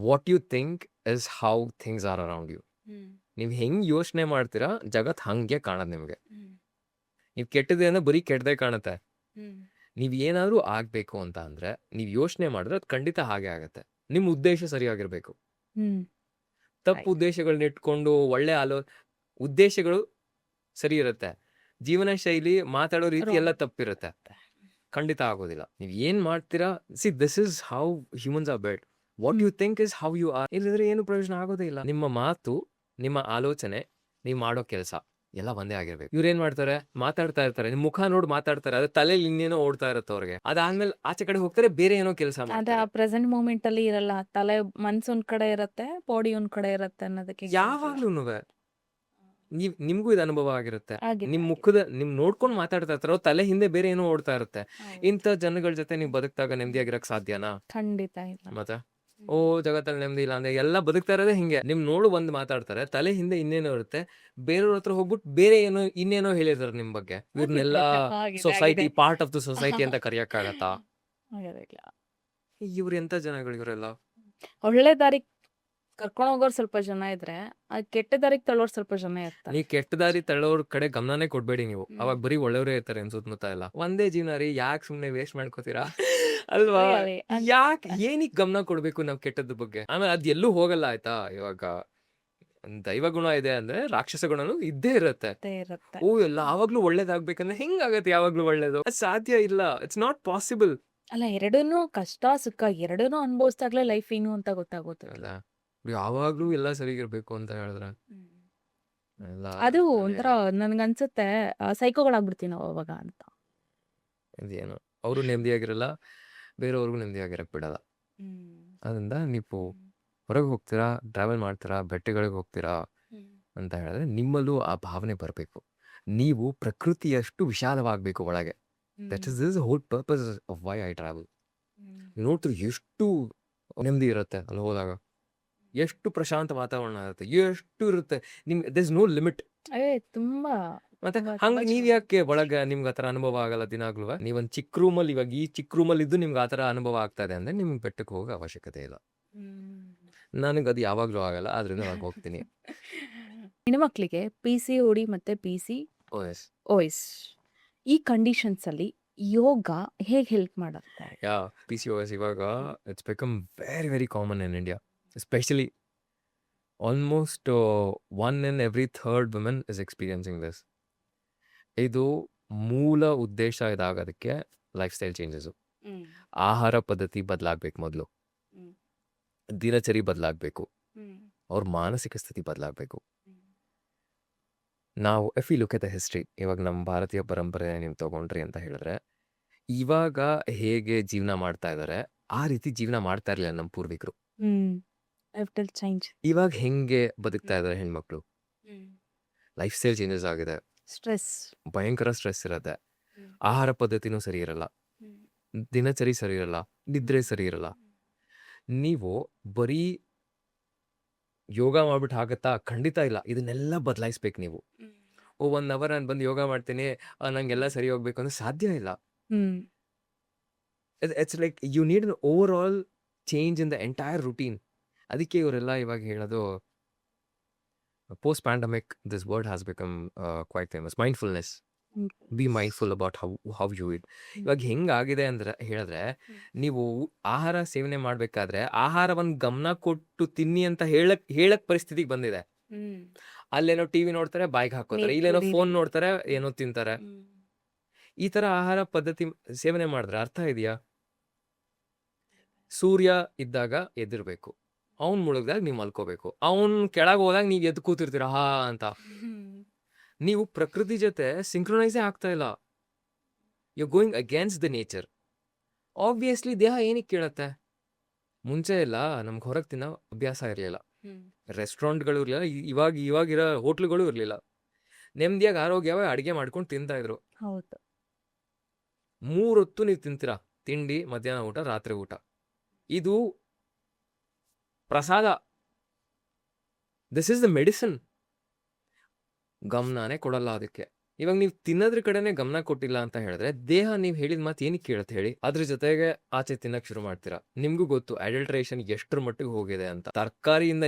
What you think is how things are around you. ನೀವು ಹೆಂಗ್ ಯೋಚನೆ ಮಾಡ್ತೀರಾ ಜಗತ್ ಹಂಗೆ ಕಾಣದ್ ನಿಮ್ಗೆ. ನೀವು ಕೆಟ್ಟದೇ ಅಂದ್ರೆ ಬರೀ ಕೆಟ್ಟದೇ ಕಾಣುತ್ತೆ. ನೀವ್ ಏನಾದ್ರೂ ಆಗ್ಬೇಕು ಅಂತ ಅಂದ್ರೆ ನೀವ್ ಯೋಚನೆ ಮಾಡಿದ್ರೆ ಅದು ಖಂಡಿತ ಹಾಗೆ ಆಗತ್ತೆ. ನಿಮ್ ಉದ್ದೇಶ ಸರಿಯಾಗಿರ್ಬೇಕು. ಹ್ಮ್ ತಪ್ಪು ಉದ್ದೇಶಗಳನ್ನ ಇಟ್ಕೊಂಡು ಒಳ್ಳೆ ಉದ್ದೇಶಗಳು ಸರಿ ಇರುತ್ತೆ, ಜೀವನ ಶೈಲಿ ಮಾತಾಡೋ ರೀತಿ ಎಲ್ಲ ತಪ್ಪಿರುತ್ತೆ, ಖಂಡಿತ ಆಗೋದಿಲ್ಲ. ನೀವ್ ಏನ್ ಮಾಡ್ತೀರಾ, this is how humans are built. What you think is how you are. ಇಲ್ಲದ್ರೆ ಏನು ಪ್ರಯೋಜನ ಆಗೋದೇ ಇಲ್ಲ. ನಿಮ್ಮ ಮಾತು, ನಿಮ್ಮ ಆಲೋಚನೆ, ನೀವ್ ಮಾಡೋ ಕೆಲಸ ಎಲ್ಲ ಒಂದೇ ಆಗಿರ್ಬೇಕು. ಇವ್ರೇನ್ ಮಾಡ್ತಾರೆ, ಮಾತಾಡ್ತಾ ಇರ್ತಾರೆ, ನಿಮ್ ಮುಖ ನೋಡಿ ಮಾತಾಡ್ತಾರೆ, ಅದ್ರ ತಲೆಯಲ್ಲಿ ಇನ್ನೇನೋ ಓಡ್ತಾ ಇರುತ್ತೆ ಅವ್ರಿಗೆ. ಅದಾದ್ಮೇಲೆ ಆಚೆ ಕಡೆ ಹೋಗ್ತಾರೆ, ಬೇರೆ ಏನೋ ಕೆಲಸ ಅದೇ ಮಾಡ್ತಾರೆ. ಆ ಪ್ರೆಸೆಂಟ್ ಮೂಮೆಂಟ್ ಅಲ್ಲಿ ಇರಲ್ಲ. ತಲೆ ಮನ್ಸು ಒಂದ್ ಕಡೆ ಇರತ್ತೆ, ಬಾಡಿ ಒಂದ್ ಕಡೆ ಇರತ್ತೆ ಅನ್ನೋದಕ್ಕೆ ಯಾವಾಗ್ಲೂ ನಿಮ್ಗೂ ಇದು ಅನುಭವ ಆಗಿರುತ್ತೆ. ಆಗಿದೆ, ನಿಮ್ ಆಗಿದೆ. ಮುಖದ ನಿಮ್ ನೋಡ್ಕೊಂಡು ಮಾತಾಡ್ತಾ ಇರ್ತಾರೆ, ಅವ್ರ ತಲೆ ಹಿಂದೆ ಬೇರೆ ಏನೋ ಓಡ್ತಾ ಇರುತ್ತೆ. ಹೌದು. ಇಂಥ ಜನಗಳ ಜೊತೆ ನೀವು ಬದುಕ್ದಾಗ ನೆಮ್ಮದಿಯಾಗಿರಕ್ ಸಾಧ್ಯನಾ? ಖಂಡಿತ ಇಲ್ಲ. ಮತ್ತೆ ಓ ಜಗತ್ತಲ್ಲಿ ನೆಮ್ಮದಿ ಇಲ್ಲ ಅಂದ್ರೆ ಎಲ್ಲ ಬದುಕ್ತಾ ಇರೋದೇ ಹಿಂಗೆ. ನಿಮ್ ನೋಡು ಒಂದ್ ಮಾತಾಡ್ತಾರೆ, ತಲೆ ಹಿಂದೆ ಇನ್ನೇನೋ ಇರುತ್ತೆ, ಬೇರೆಯವ್ರ ಹತ್ರ ಹೋಗ್ಬಿಟ್ಟು ಬೇರೆ ಏನೋ ಇನ್ನೇನೋ ಹೇಳಿದಾರೆ ನಿಮ್ ಬಗ್ಗೆ. ಇವ್ರನ್ನೆಲ್ಲ ಆಗಿದೆ, ಸೊಸೈಟಿ, ಆಗಿದೆ. ಪಾರ್ಟ್ ಆಫ್ ದ ಸೊಸೈಟಿ ಅಂತ ಕರೆಯಕ್ಕಾಗತ್ತಾ? ಆಗೋದಿಲ್ಲ. ಇವ್ರು ಎಂತ ಜನಗಳು ಇವರೆಲ್ಲ. ಒಳ್ಳೆ ದಾರಿಗೆ ಕರ್ಕೊಂಡು ಹೋಗೋರು ಸ್ವಲ್ಪ ಜನ ಇದ್ರೆ, ಆ ಕೆಟ್ಟ ದಾರಿಗೆ ತಳ್ಳೋರು ಸ್ವಲ್ಪ ಜನ ಇರ್ತಾರೆ. ನೀವ್ ಕೆಟ್ಟ ದಾರಿ ತಳ್ಳೋರ್ ಕಡೆ ಗಮನನೇ ಕೊಡ್ಬೇಡಿ ನೀವು. ಅವಾಗ ಬರೀ ಒಳ್ಳೆಯವರೇ ಇರ್ತಾರೆ ಸುತ್ತಮುತ್ತ ಎಲ್ಲ. ಒಂದೇ ಜೀವನ ರೀ, ಯಾಕೆ ಸುಮ್ನೆ ವೇಸ್ಟ್ ಮಾಡ್ಕೋತೀರಾ ಅಲ್ವಾ? Really, ಯಾಕೆ ಏನಿಕ್ ಗಮನ ಕೊಡ್ಬೇಕು ನಾವ್ ಕೆಟ್ಟದ ಬಗ್ಗೆ? ಆಮೇಲೆ ಅದ್ ಎಲ್ಲೂ ಹೋಗಲ್ಲ ಆಯ್ತಾ. ಇವಾಗ ದೈವ ಗುಣ ಇದೆ ಅಂದ್ರೆ ರಾಕ್ಷಸ ಗುಣನೂ ಇದ್ದೇ ಇರುತ್ತೆ. ಇರುತ್ತೆ. ಎಲ್ಲ ಆವಾಗ್ಲೂ ಒಳ್ಳೇದಾಗ್ಬೇಕಂದ್ರೆ ಹೆಂಗಾಗತ್ತೆ ಯಾವಾಗ್ಲೂ ಒಳ್ಳೇದು? ಅದ್ ಸಾಧ್ಯ ಇಲ್ಲ. It's not possible. ಅಲ್ಲ, ಎರಡನ್ನೂ ಕಷ್ಟ ಸುಖ ಎರಡನ್ನೂ ಅನುಭವಿಸ್ದಾಗ್ಲೇ ಲೈಫ್ ಏನು ಅಂತ ಗೊತ್ತಾಗುತ್ತೆ. ಅಲ್ಲ ಯಾವಾಗ್ಲೂ ಎಲ್ಲ ಸರಿಗಿರ್ಬೇಕು ಅಂತ ಹೇಳಿದ್ರೆ ಎಲ್ಲ ಅದು ಒಂಥರ ನನ್ಗನ್ಸುತ್ತೆ, ಸೈಕೋಗಳಾಗ್ಬಿಡ್ತೀವಿ ನಾವು ಅವಾಗ ಅಂತ. ಏನು ಅವರು ನೆಮ್ಮದಿಯಾಗಿರಲ್ಲ, ಬೇರೆಯವ್ರಿಗೂ ನೆಮ್ಮದಿಯಾಗಿರಕ್ ಬಿಡಲ್ಲ. ಅದರಿಂದ ನೀವು ಹೊರಗೆ ಹೋಗ್ತೀರಾ, ಟ್ರಾವೆಲ್ ಮಾಡ್ತೀರಾ, ಬೆಟ್ಟಗಳಿಗೆ ಹೋಗ್ತೀರಾ ಅಂತ ಹೇಳಿದ್ರೆ ನಿಮ್ಮಲ್ಲೂ ಆ ಭಾವನೆ ಬರಬೇಕು. ನೀವು ಪ್ರಕೃತಿಯಷ್ಟು ವಿಶಾಲವಾಗಬೇಕು ಒಳಗೆ. That is this whole purpose of why I travel. ನೋಡ್ತೀರಿ ಎಷ್ಟು ನೆಮ್ಮದಿ ಇರುತ್ತೆ ಅಲ್ಲಿ ಹೋದಾಗ, ಎಷ್ಟು ಪ್ರಶಾಂತ ವಾತಾವರಣ ಇರುತ್ತೆ, ಎಷ್ಟು ಇರುತ್ತೆ. ನಿಮ್ಗೆ ದಿಸ್ ನೋ ಲಿಮಿಟ್. ತುಂಬಾ ಮತ್ತೆ ತುಂಬಾ ಹಂಗ ತುಂಬಾ ನೀವ್ ಯಾಕೆ ಒಳಗ ನಿಮ್ಗೆ ಆತರ ಅನುಭವ ಆಗಲ್ಲ ದಿನಾಗ್ಲೂ? ನೀವೊಂದ್ ಚಿಕ್ಕ ರೂಮಲ್ಲಿ, ಇವಾಗ ಈ ಚಿಕ್ಕ ರೂಮಲ್ಲಿ ಇದ್ದು ನಿಮ್ಗೆ ಆತರ ಅನುಭವ ಆಗ್ತಾ ಇದೆ ಅಂದ್ರೆ ನಿಮ್ಗೆ ಬೆಟ್ಟಕ್ಕೆ ಹೋಗೋ ಅವಶ್ಯಕತೆ ಇಲ್ಲ. ನನಗೆ ಅದು ಯಾವಾಗ್ಲೂ ಆಗಲ್ಲ, ಆದ್ರಿಂದ ನಾನು ಹೋಗ್ತೀನಿ. ಹೆಣ್ಮಕ್ಳಿಗೆ PCOD ಮತ್ತೆ PCOS ಈ ಕಂಡೀಷನ್ಸ್ ಅಲ್ಲಿ ಯೋಗ ಹೇಗೆ ಹೆಲ್ಪ್ ಮಾಡುತ್ತೆ? ಯಾ PCOS ಇವಾಗ it's become very very common in India. Especially almost 1 in every 3rd women is experiencing this. ಇದು ಮೂಲ ಉದ್ದೇಶ ಇದಾಗೋದಕ್ಕೆ ಲೈಫ್ ಸ್ಟೈಲ್ ಚೇಂಜಸ್. ಆಹಾರ ಪದ್ಧತಿ ಬದಲಾಗಬೇಕು, ಮೊದಲು ದಿನಚರಿ ಬದಲಾಗಬೇಕು, ಅವ್ರ ಮಾನಸಿಕ ಸ್ಥಿತಿ ಬದಲಾಗಬೇಕು. ನಾವು if you look at the history, ಇವಾಗ ನಮ್ಮ ಭಾರತೀಯ ಪರಂಪರೆ ನೀವು ತಗೊಂಡ್ರಿ ಅಂತ ಹೇಳಿದ್ರೆ, ಇವಾಗ ಹೇಗೆ ಜೀವನ ಮಾಡ್ತಾ ಇದ್ದಾರೆ ಆ ರೀತಿ ಜೀವನ ಮಾಡ್ತಾ ಇರಲಿಲ್ಲ ನಮ್ಮ ಪೂರ್ವಿಕರು. ಚೇಂಜ್. ಇವಾಗ ಹೆಂಗೆ ಬದುಕ್ತಾ ಇದ್ದಾರೆ ಹೆಣ್ಮಕ್ಳು? ಲೈಫ್ ಸ್ಟೈಲ್ ಚೇಂಜಸ್ ಆಗಿದೆ, ಸ್ಟ್ರೆಸ್, ಭಯಂಕರ ಸ್ಟ್ರೆಸ್ ಇರುತ್ತೆ, ಆಹಾರ ಪದ್ಧತಿನೂ ಸರಿ ಇರಲ್ಲ, ದಿನಚರಿ ಸರಿ ಇರಲ್ಲ, ನಿದ್ರೆ ಸರಿ ಇರಲ್ಲ. ನೀವು ಬರೀ ಯೋಗ ಮಾಡ್ಬಿಟ್ಟು ಆಗತ್ತಾ? ಖಂಡಿತ ಇಲ್ಲ. ಇದನ್ನೆಲ್ಲ ಬದಲಾಯಿಸ್ಬೇಕು ನೀವು. 1 hour ನಾನು ಬಂದು ಯೋಗ ಮಾಡ್ತೀನಿ, ನಂಗೆಲ್ಲ ಸರಿ ಹೋಗ್ಬೇಕು ಅಂದ್ರೆ ಸಾಧ್ಯ ಇಲ್ಲ. It's like you need an overall change in the entire routine. ಅದಕ್ಕೆ ಇವರೆಲ್ಲ ಇವಾಗ ಹೇಳೋದು, post pandemic this word has become quite famous, mindfulness. Be mindful about how you it. ಇವಾಗ ಹೆಂಗಾಗಿದೆ ಅಂದ್ರೆ ಹೇಳಿದ್ರೆ, ನೀವು ಆಹಾರ ಸೇವನೆ ಮಾಡ್ಬೇಕಾದ್ರೆ ಆಹಾರವನ್ನು ಗಮನ ಕೊಟ್ಟು ತಿನ್ನಿ ಅಂತ ಹೇಳಕ್ ಪರಿಸ್ಥಿತಿಗೆ ಬಂದಿದೆ. ಅಲ್ಲೇನೋ ಟಿವಿ ನೋಡ್ತಾರೆ, ಬಾಯ್ಗೆ ಹಾಕೋತಾರೆ, ಇಲ್ಲೇನೋ ಫೋನ್ ನೋಡ್ತಾರೆ, ಏನೋ ತಿಂತಾರೆ. ಈ ತರ ಆಹಾರ ಪದ್ಧತಿ ಸೇವನೆ ಮಾಡಿದ್ರೆ ಅರ್ಥ ಇದೆಯಾ? ಸೂರ್ಯ ಇದ್ದಾಗ ಎದ್ದಿರ್ಬೇಕು, ಅವ್ನ್ ಮುಳುಗ್ದಾಗ ನೀವು ಮಲ್ಕೋಬೇಕು, ಅವ್ನ್ ಕೆಳಗೆ ಹೋದಾಗ ನೀವು ಎದ್ದು ಕೂತಿರ್ತೀರ ಹಾ ಅಂತ. ನೀವು ಪ್ರಕೃತಿ ಜೊತೆ ಸಿಂಕ್ರೊನೈಸೇ ಆಗ್ತಾ ಇಲ್ಲ. You going against the nature. Obviously ದೇಹ ಏನಕ್ಕೆ ಕೇಳತ್ತೆ? ಮುಂಚೆ ಎಲ್ಲ ನಮ್ಗೆ ಹೊರಗೆ ತಿನ್ನೋ ಅಭ್ಯಾಸ ಇರಲಿಲ್ಲ, ರೆಸ್ಟೋರೆಂಟ್ಗಳು ಇರಲಿಲ್ಲ, ಇವಾಗಿರೋ ಹೋಟ್ಲುಗಳು ಇರಲಿಲ್ಲ. ನೆಮ್ಮದಿಯಾಗಿ ಆರೋಗ್ಯವಾಗಿ ಅಡುಗೆ ಮಾಡ್ಕೊಂಡು ತಿಂತಾ ಇದ್ರು. ಹೌದು. 3 ಹೊತ್ತು ನೀವು ತಿಂತೀರಾ, ತಿಂಡಿ, ಮಧ್ಯಾಹ್ನ ಊಟ, ರಾತ್ರಿ ಊಟ. ಇದು ಪ್ರಸಾದ. This is the medicine. ಗಮನನೇ ಕೊಡಲ್ಲ ಅದಕ್ಕೆ. ಇವಾಗ ನೀವು ತಿನ್ನೋದ್ರ ಕಡೆನೆ ಗಮನ ಕೊಟ್ಟಿಲ್ಲ ಅಂತ ಹೇಳಿದ್ರೆ ದೇಹ ನೀವು ಹೇಳಿದ ಮಾತು ಏನಕ್ಕೆ ಕೇಳುತ್ತೆ ಹೇಳಿ? ಅದ್ರ ಜೊತೆಗೆ ಆಚೆ ತಿನ್ನಕ್ ಶುರು ಮಾಡ್ತೀರಾ. ನಿಮ್ಗೂ ಗೊತ್ತು ಅಡಲ್ಟ್ರೇಷನ್ ಎಷ್ಟರ ಮಟ್ಟಿಗೆ ಹೋಗಿದೆ ಅಂತ. ತರಕಾರಿಯಿಂದ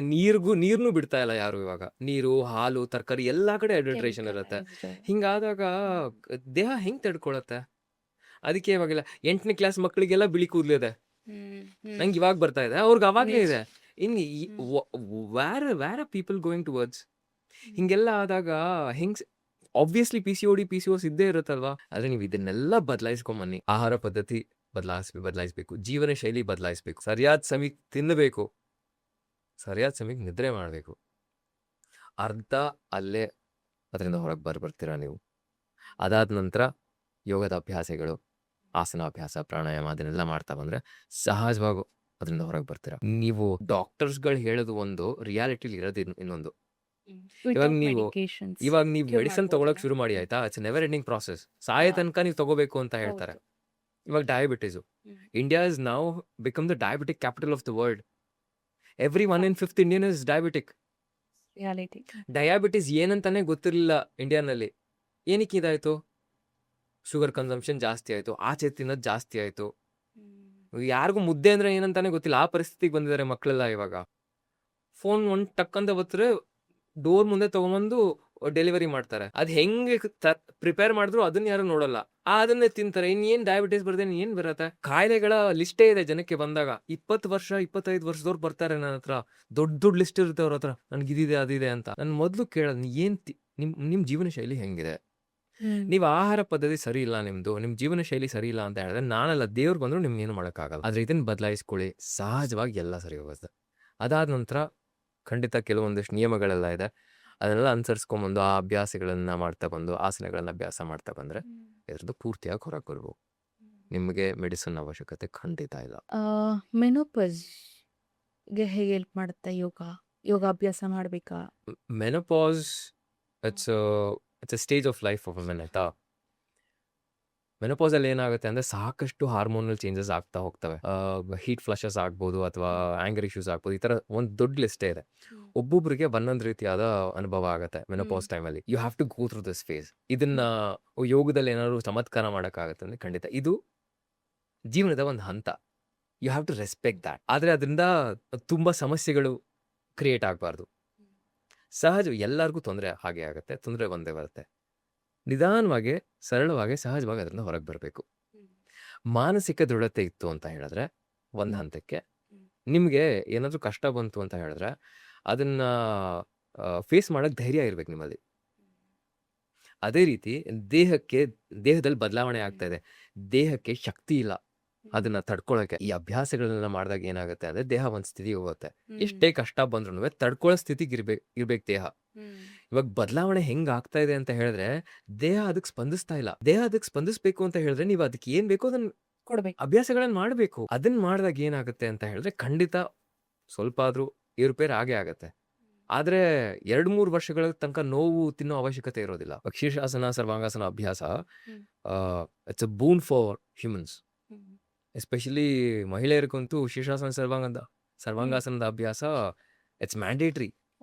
ನೀರ್ನು ಬಿಡ್ತಾ ಇಲ್ಲ ಯಾರು ಇವಾಗ. ನೀರು, ಹಾಲು, ತರಕಾರಿ ಎಲ್ಲಾ ಕಡೆ ಅಡಲ್ಟ್ರೇಷನ್ ಇರುತ್ತೆ. ಹಿಂಗಾದಾಗ ದೇಹ ಹೆಂಗ್ ತಡ್ಕೊಳತ್ತೆ? ಅದಕ್ಕೆ ಇವಾಗಿಲ್ಲ 8ನೇ ಕ್ಲಾಸ್ ಮಕ್ಕಳಿಗೆಲ್ಲ ಬಿಳಿ ಕೂದಲಿದೆ. ನಂಗೆ ಇವಾಗ ಬರ್ತಾ ಇದೆ, ಅವ್ರಿಗೆ ಅವಾಗ್ಲೇ ಇದೆ. ಇನ್ನು ವ್ಯಾರ್ ಪೀಪಲ್ ಗೋಯಿಂಗ್ ಟುವರ್ಡ್ಸ್? ಹಿಂಗೆಲ್ಲ ಆದಾಗ ಹೆಂಗ್ ಆಬ್ವಿಯಸ್ಲಿ PCOS ಇದ್ದೇ ಇರುತ್ತಲ್ವಾ? ಆದ್ರೆ ನೀವು ಇದನ್ನೆಲ್ಲ ಬದಲಾಯಿಸ್ಕೊಂಬನ್ನಿ. ಆಹಾರ ಪದ್ಧತಿ ಬದಲಾಯಿಸ್ಬೇಕು, ಜೀವನ ಶೈಲಿ ಬದಲಾಯಿಸ್ಬೇಕು, ಸರಿಯಾದ ಸಮಯಕ್ಕೆ ತಿನ್ನಬೇಕು, ಸರಿಯಾದ ಸಮಯಕ್ಕೆ ನಿದ್ರೆ ಮಾಡಬೇಕು. ಅರ್ಧ ಅಲ್ಲೇ ಅದರಿಂದ ಹೊರಗೆ ಬರ್ತೀರಾ ನೀವು. ಅದಾದ ನಂತರ ಯೋಗದ ಅಭ್ಯಾಸಗಳು, ಆಸನಾಭ್ಯಾಸ, ಪ್ರಾಣಾಯಾಮ ಅದನ್ನೆಲ್ಲ ಮಾಡ್ತಾ ಬಂದ್ರೆ ಸಹಜವಾಗೂ ಅದರಿಂದ ಹೊರಗೆ ಬರ್ತೀರಾ. ನೀವು ಡಾಕ್ಟರ್ಸ್ಗಳು ಹೇಳೋದು ಒಂದು, ರಿಯಾಲಿಟಿಲಿ ಇರೋದು ಇನ್ನೊಂದು. ಇವಾಗ ನೀವು ಮೆಡಿಸಿನ್ ತಗೊಳಕ್ ಶುರು ಮಾಡಿ ಆಯ್ತಾ, ಇಟ್ಸ್ ನೆವರ್ ಎಂಡಿಂಗ್ ಪ್ರಾಸೆಸ್. ಸಾಯ ತನಕ ನೀವು ತಗೋಬೇಕು ಅಂತ ಹೇಳ್ತಾರೆ. ಇವಾಗ diabetes, India is now become the diabetic capital of the world. Every 1 in 5 Indian is diabetic. Diabetes ಏನಂತಾನೆ ಗೊತ್ತಿರಲಿಲ್ಲ ಇಂಡಿಯಾನಲ್ಲಿ. ಏನಕ್ಕೆ ಇದಾಯ್ತು? ಶುಗರ್ ಕನ್ಸಂಪ್ಷನ್ ಜಾಸ್ತಿ ಆಯ್ತು, ಆಚೆ ತಿನ್ನೋದು ಜಾಸ್ತಿ ಆಯ್ತು. ಯಾರಿಗೂ ಮುದ್ದೆ ಅಂದ್ರೆ ಏನಂತಾನೆ ಗೊತ್ತಿಲ್ಲ, ಆ ಪರಿಸ್ಥಿತಿಗೆ ಬಂದಿದ್ದಾರೆ ಮಕ್ಕಳೆಲ್ಲ. ಇವಾಗ ಫೋನ್ ಒಂದು ಟಕ್ಕಂತ ಬರ್ತರೆ, ಡೋರ್ ಮುಂದೆ ತಗೊಂಬಂದು ಡೆಲಿವರಿ ಮಾಡ್ತಾರೆ. ಅದ್ ಹೆಂಗೆ ಪ್ರಿಪೇರ್ ಮಾಡಿದ್ರು ಅದನ್ನ ಯಾರು ನೋಡಲ್ಲ, ಅದನ್ನೇ ತಿಂತಾರೆ. ಇನ್ನೇನ್ ಡಯಾಬಿಟಿಸ್ ಬರ್ದೇನೆ ಏನ್ ಬರತ್ತೆ? ಕಾಯಿಲೆಗಳ ಲಿಸ್ಟೇ ಇದೆ ಜನಕ್ಕೆ ಬಂದಾಗ. 20 ವರ್ಷ 25 ವರ್ಷದವ್ರು ಬರ್ತಾರೆ ನನ್ನ ಹತ್ರ, ದೊಡ್ಡ ಲಿಸ್ಟ್ ಇರುತ್ತೆ ಅವ್ರ ಹತ್ರ, ನನ್ಗೆ ಇದಿದೆ ಅದಿದೆ ಅಂತ. ನನ್ ಮೊದ್ಲು ಕೇಳೋದು, ನಿಮ್ ಜೀವನ ಶೈಲಿ ಹೆಂಗಿದೆ? ನೀವ್ ಆಹಾರ ಪದ್ಧತಿ ಸರಿ ಇಲ್ಲ, ನಿಮ್ ಜೀವನ ಶೈಲಿ ಸರಿ ಇಲ್ಲ ಅಂತ ಹೇಳಿದ್ರೆ ನಾನಲ್ಲ, ದೇವ್ರು ಬಂದ್ರು ನಿಮ್ಗೆ ಏನು ಮಾಡೋಕ್ಕಾಗಲ್ಲ. ಆದ್ರೆ ಇದನ್ನ ಬದಲಾಯಿಸ್ಕೊಳ್ಳಿ, ಸಹಜವಾಗಿ ಎಲ್ಲ ಸರಿ ಹೋಗುತ್ತೆ. ಅದಾದ ನಂತರ ಖಂಡಿತ ಕೆಲವೊಂದಿಷ್ಟು ನಿಯಮಗಳೆಲ್ಲ ಇದೆ, ಅದನ್ನೆಲ್ಲ ಅನುಸರಿಸ್ಕೊಂಬಂದು ಆ ಅಭ್ಯಾಸಗಳನ್ನ ಮಾಡ್ತಾ ಬಂದು, ಆಸನಗಳನ್ನ ಅಭ್ಯಾಸ ಮಾಡ್ತಾ ಬಂದ್ರೆ ಇದ್ರದ್ದು ಪೂರ್ತಿಯಾಗಿ ಹೊರಗೆ ಬರ್ಬೋದು. ನಿಮಗೆ ಮೆಡಿಸಿನ್ ಅವಶ್ಯಕತೆ ಖಂಡಿತ ಇಲ್ಲ. ಮೆನೋಪಸ್ಗೆ ಹೇಗೆ ಹೆಲ್ಪ್ ಮಾಡುತ್ತೆ ಯೋಗಾಭ್ಯಾಸ ಮಾಡ್ಬೇಕಾ? Menopause it's a stage of life of men ಆಯ್ತಾ. ಮೆನೋಪಾಸಲ್ಲಿ ಏನಾಗುತ್ತೆ ಅಂದರೆ ಸಾಕಷ್ಟು ಹಾರ್ಮೋನಲ್ ಚೇಂಜಸ್ ಆಗ್ತಾ ಹೋಗ್ತವೆ. ಹೀಟ್ ಫ್ಲಶಸ್ ಆಗ್ಬೋದು, ಅಥವಾ ಆಂಗರ್ ಇಶ್ಯೂಸ್ ಆಗ್ಬೋದು. ಈ ಥರ ಒಂದು ದೊಡ್ಡ ಲಿಸ್ಟೇ ಇದೆ. ಒಬ್ಬೊಬ್ಬರಿಗೆ ಒಂದೊಂದು ರೀತಿಯಾದ ಅನುಭವ ಆಗುತ್ತೆ ಮೆನೋಪಾಸ್ ಟೈಮಲ್ಲಿ. You have to go through this phase. ಇದನ್ನ ಯೋಗದಲ್ಲಿ ಏನಾದ್ರು ಚಮತ್ಕಾರ ಮಾಡೋಕ್ಕಾಗತ್ತೆ ಅಂದರೆ ಖಂಡಿತ. ಇದು ಜೀವನದ ಒಂದು ಹಂತ. You have to respect that. ಆದರೆ ಅದರಿಂದ ತುಂಬ ಸಮಸ್ಯೆಗಳು ಕ್ರಿಯೇಟ್ ಆಗಬಾರ್ದು. ಸಹಜ, ಎಲ್ಲರಿಗೂ ತೊಂದರೆ ಹಾಗೆ ಆಗುತ್ತೆ, ತೊಂದರೆ ಬಂದೇ ಬರುತ್ತೆ. ನಿಧಾನವಾಗಿ, ಸರಳವಾಗಿ, ಸಹಜವಾಗಿ ಅದರಿಂದ ಹೊರಗೆ ಬರಬೇಕು. ಮಾನಸಿಕ ದೃಢತೆ ಇತ್ತು ಅಂತ ಹೇಳಿದ್ರೆ ಒಂದು ಹಂತಕ್ಕೆ, ನಿಮಗೆ ಏನಾದರೂ ಕಷ್ಟ ಬಂತು ಅಂತ ಹೇಳಿದ್ರೆ ಅದನ್ನ ಫೇಸ್ ಮಾಡೋಕ್ಕೆ ಧೈರ್ಯ ಇರ್ಬೇಕು ನಿಮ್ಮಲ್ಲಿ. ಅದೇ ರೀತಿ ದೇಹದಲ್ಲಿ ಬದಲಾವಣೆ ಆಗ್ತಾ ಇದೆ, ದೇಹಕ್ಕೆ ಶಕ್ತಿ ಇಲ್ಲ ಅದನ್ನ ತಡ್ಕೊಳಕ್ಕೆ. ಈ ಅಭ್ಯಾಸಗಳನ್ನೆಲ್ಲ ಮಾಡಿದಾಗ ಏನಾಗುತ್ತೆ ಅಂದ್ರೆ ದೇಹ ಒಂದು ಸ್ಥಿತಿಗೆ ಹೋಗುತ್ತೆ. ಎಷ್ಟೇ ಕಷ್ಟ ಬಂದ್ರೂ ತಡ್ಕೊಳ್ಳೋ ಸ್ಥಿತಿಗೆ ಇರ್ಬೇಕು ದೇಹ. ಇವಾಗ ಬದಲಾವಣೆ ಹೆಂಗ್ ಆಗ್ತಾ ಇದೆ ಅಂತ ಹೇಳಿದ್ರೆ ದೇಹ ಅದಕ್ಕೆ ಸ್ಪಂದಿಸ್ತಾ ಇಲ್ಲ. ದೇಹ ಅದಕ್ಕೆ ಸ್ಪಂದಿಸ್ಬೇಕು ಅಂತ ಹೇಳಿದ್ರೆ ನೀವು ಅದಕ್ಕೆ ಏನ್ ಬೇಕೋ ಅದನ್ನ ಕೊಡ್ಬೇಕು. ಅಭ್ಯಾಸಗಳನ್ನ ಮಾಡಬೇಕು. ಅದನ್ನ ಮಾಡಿದಾಗ ಏನಾಗುತ್ತೆ ಅಂತ ಹೇಳಿದ್ರೆ ಖಂಡಿತ ಸ್ವಲ್ಪ ಆದ್ರೂ ಏರುಪೇರು ಆಗೇ ಆಗತ್ತೆ. ಆದ್ರೆ 2-3 ವರ್ಷಗಳ ತನಕ ನೋವು ತಿನ್ನೋ ಅವಶ್ಯಕತೆ ಇರೋದಿಲ್ಲ. ಶೀರ್ಷಾಸನ, ಸರ್ವಾಂಗಾಸನ ಅಭ್ಯಾಸ it's a boon for humans. Especially ಮಹಿಳೆಯರಿಗಂತೂ ಶೀರ್ಷಾಸನ, ಸರ್ವಾಂಗಾಸನದ ಅಭ್ಯಾಸ ಇಟ್ಸ್ ಮ್ಯಾಂಡೇಟ್ರಿ.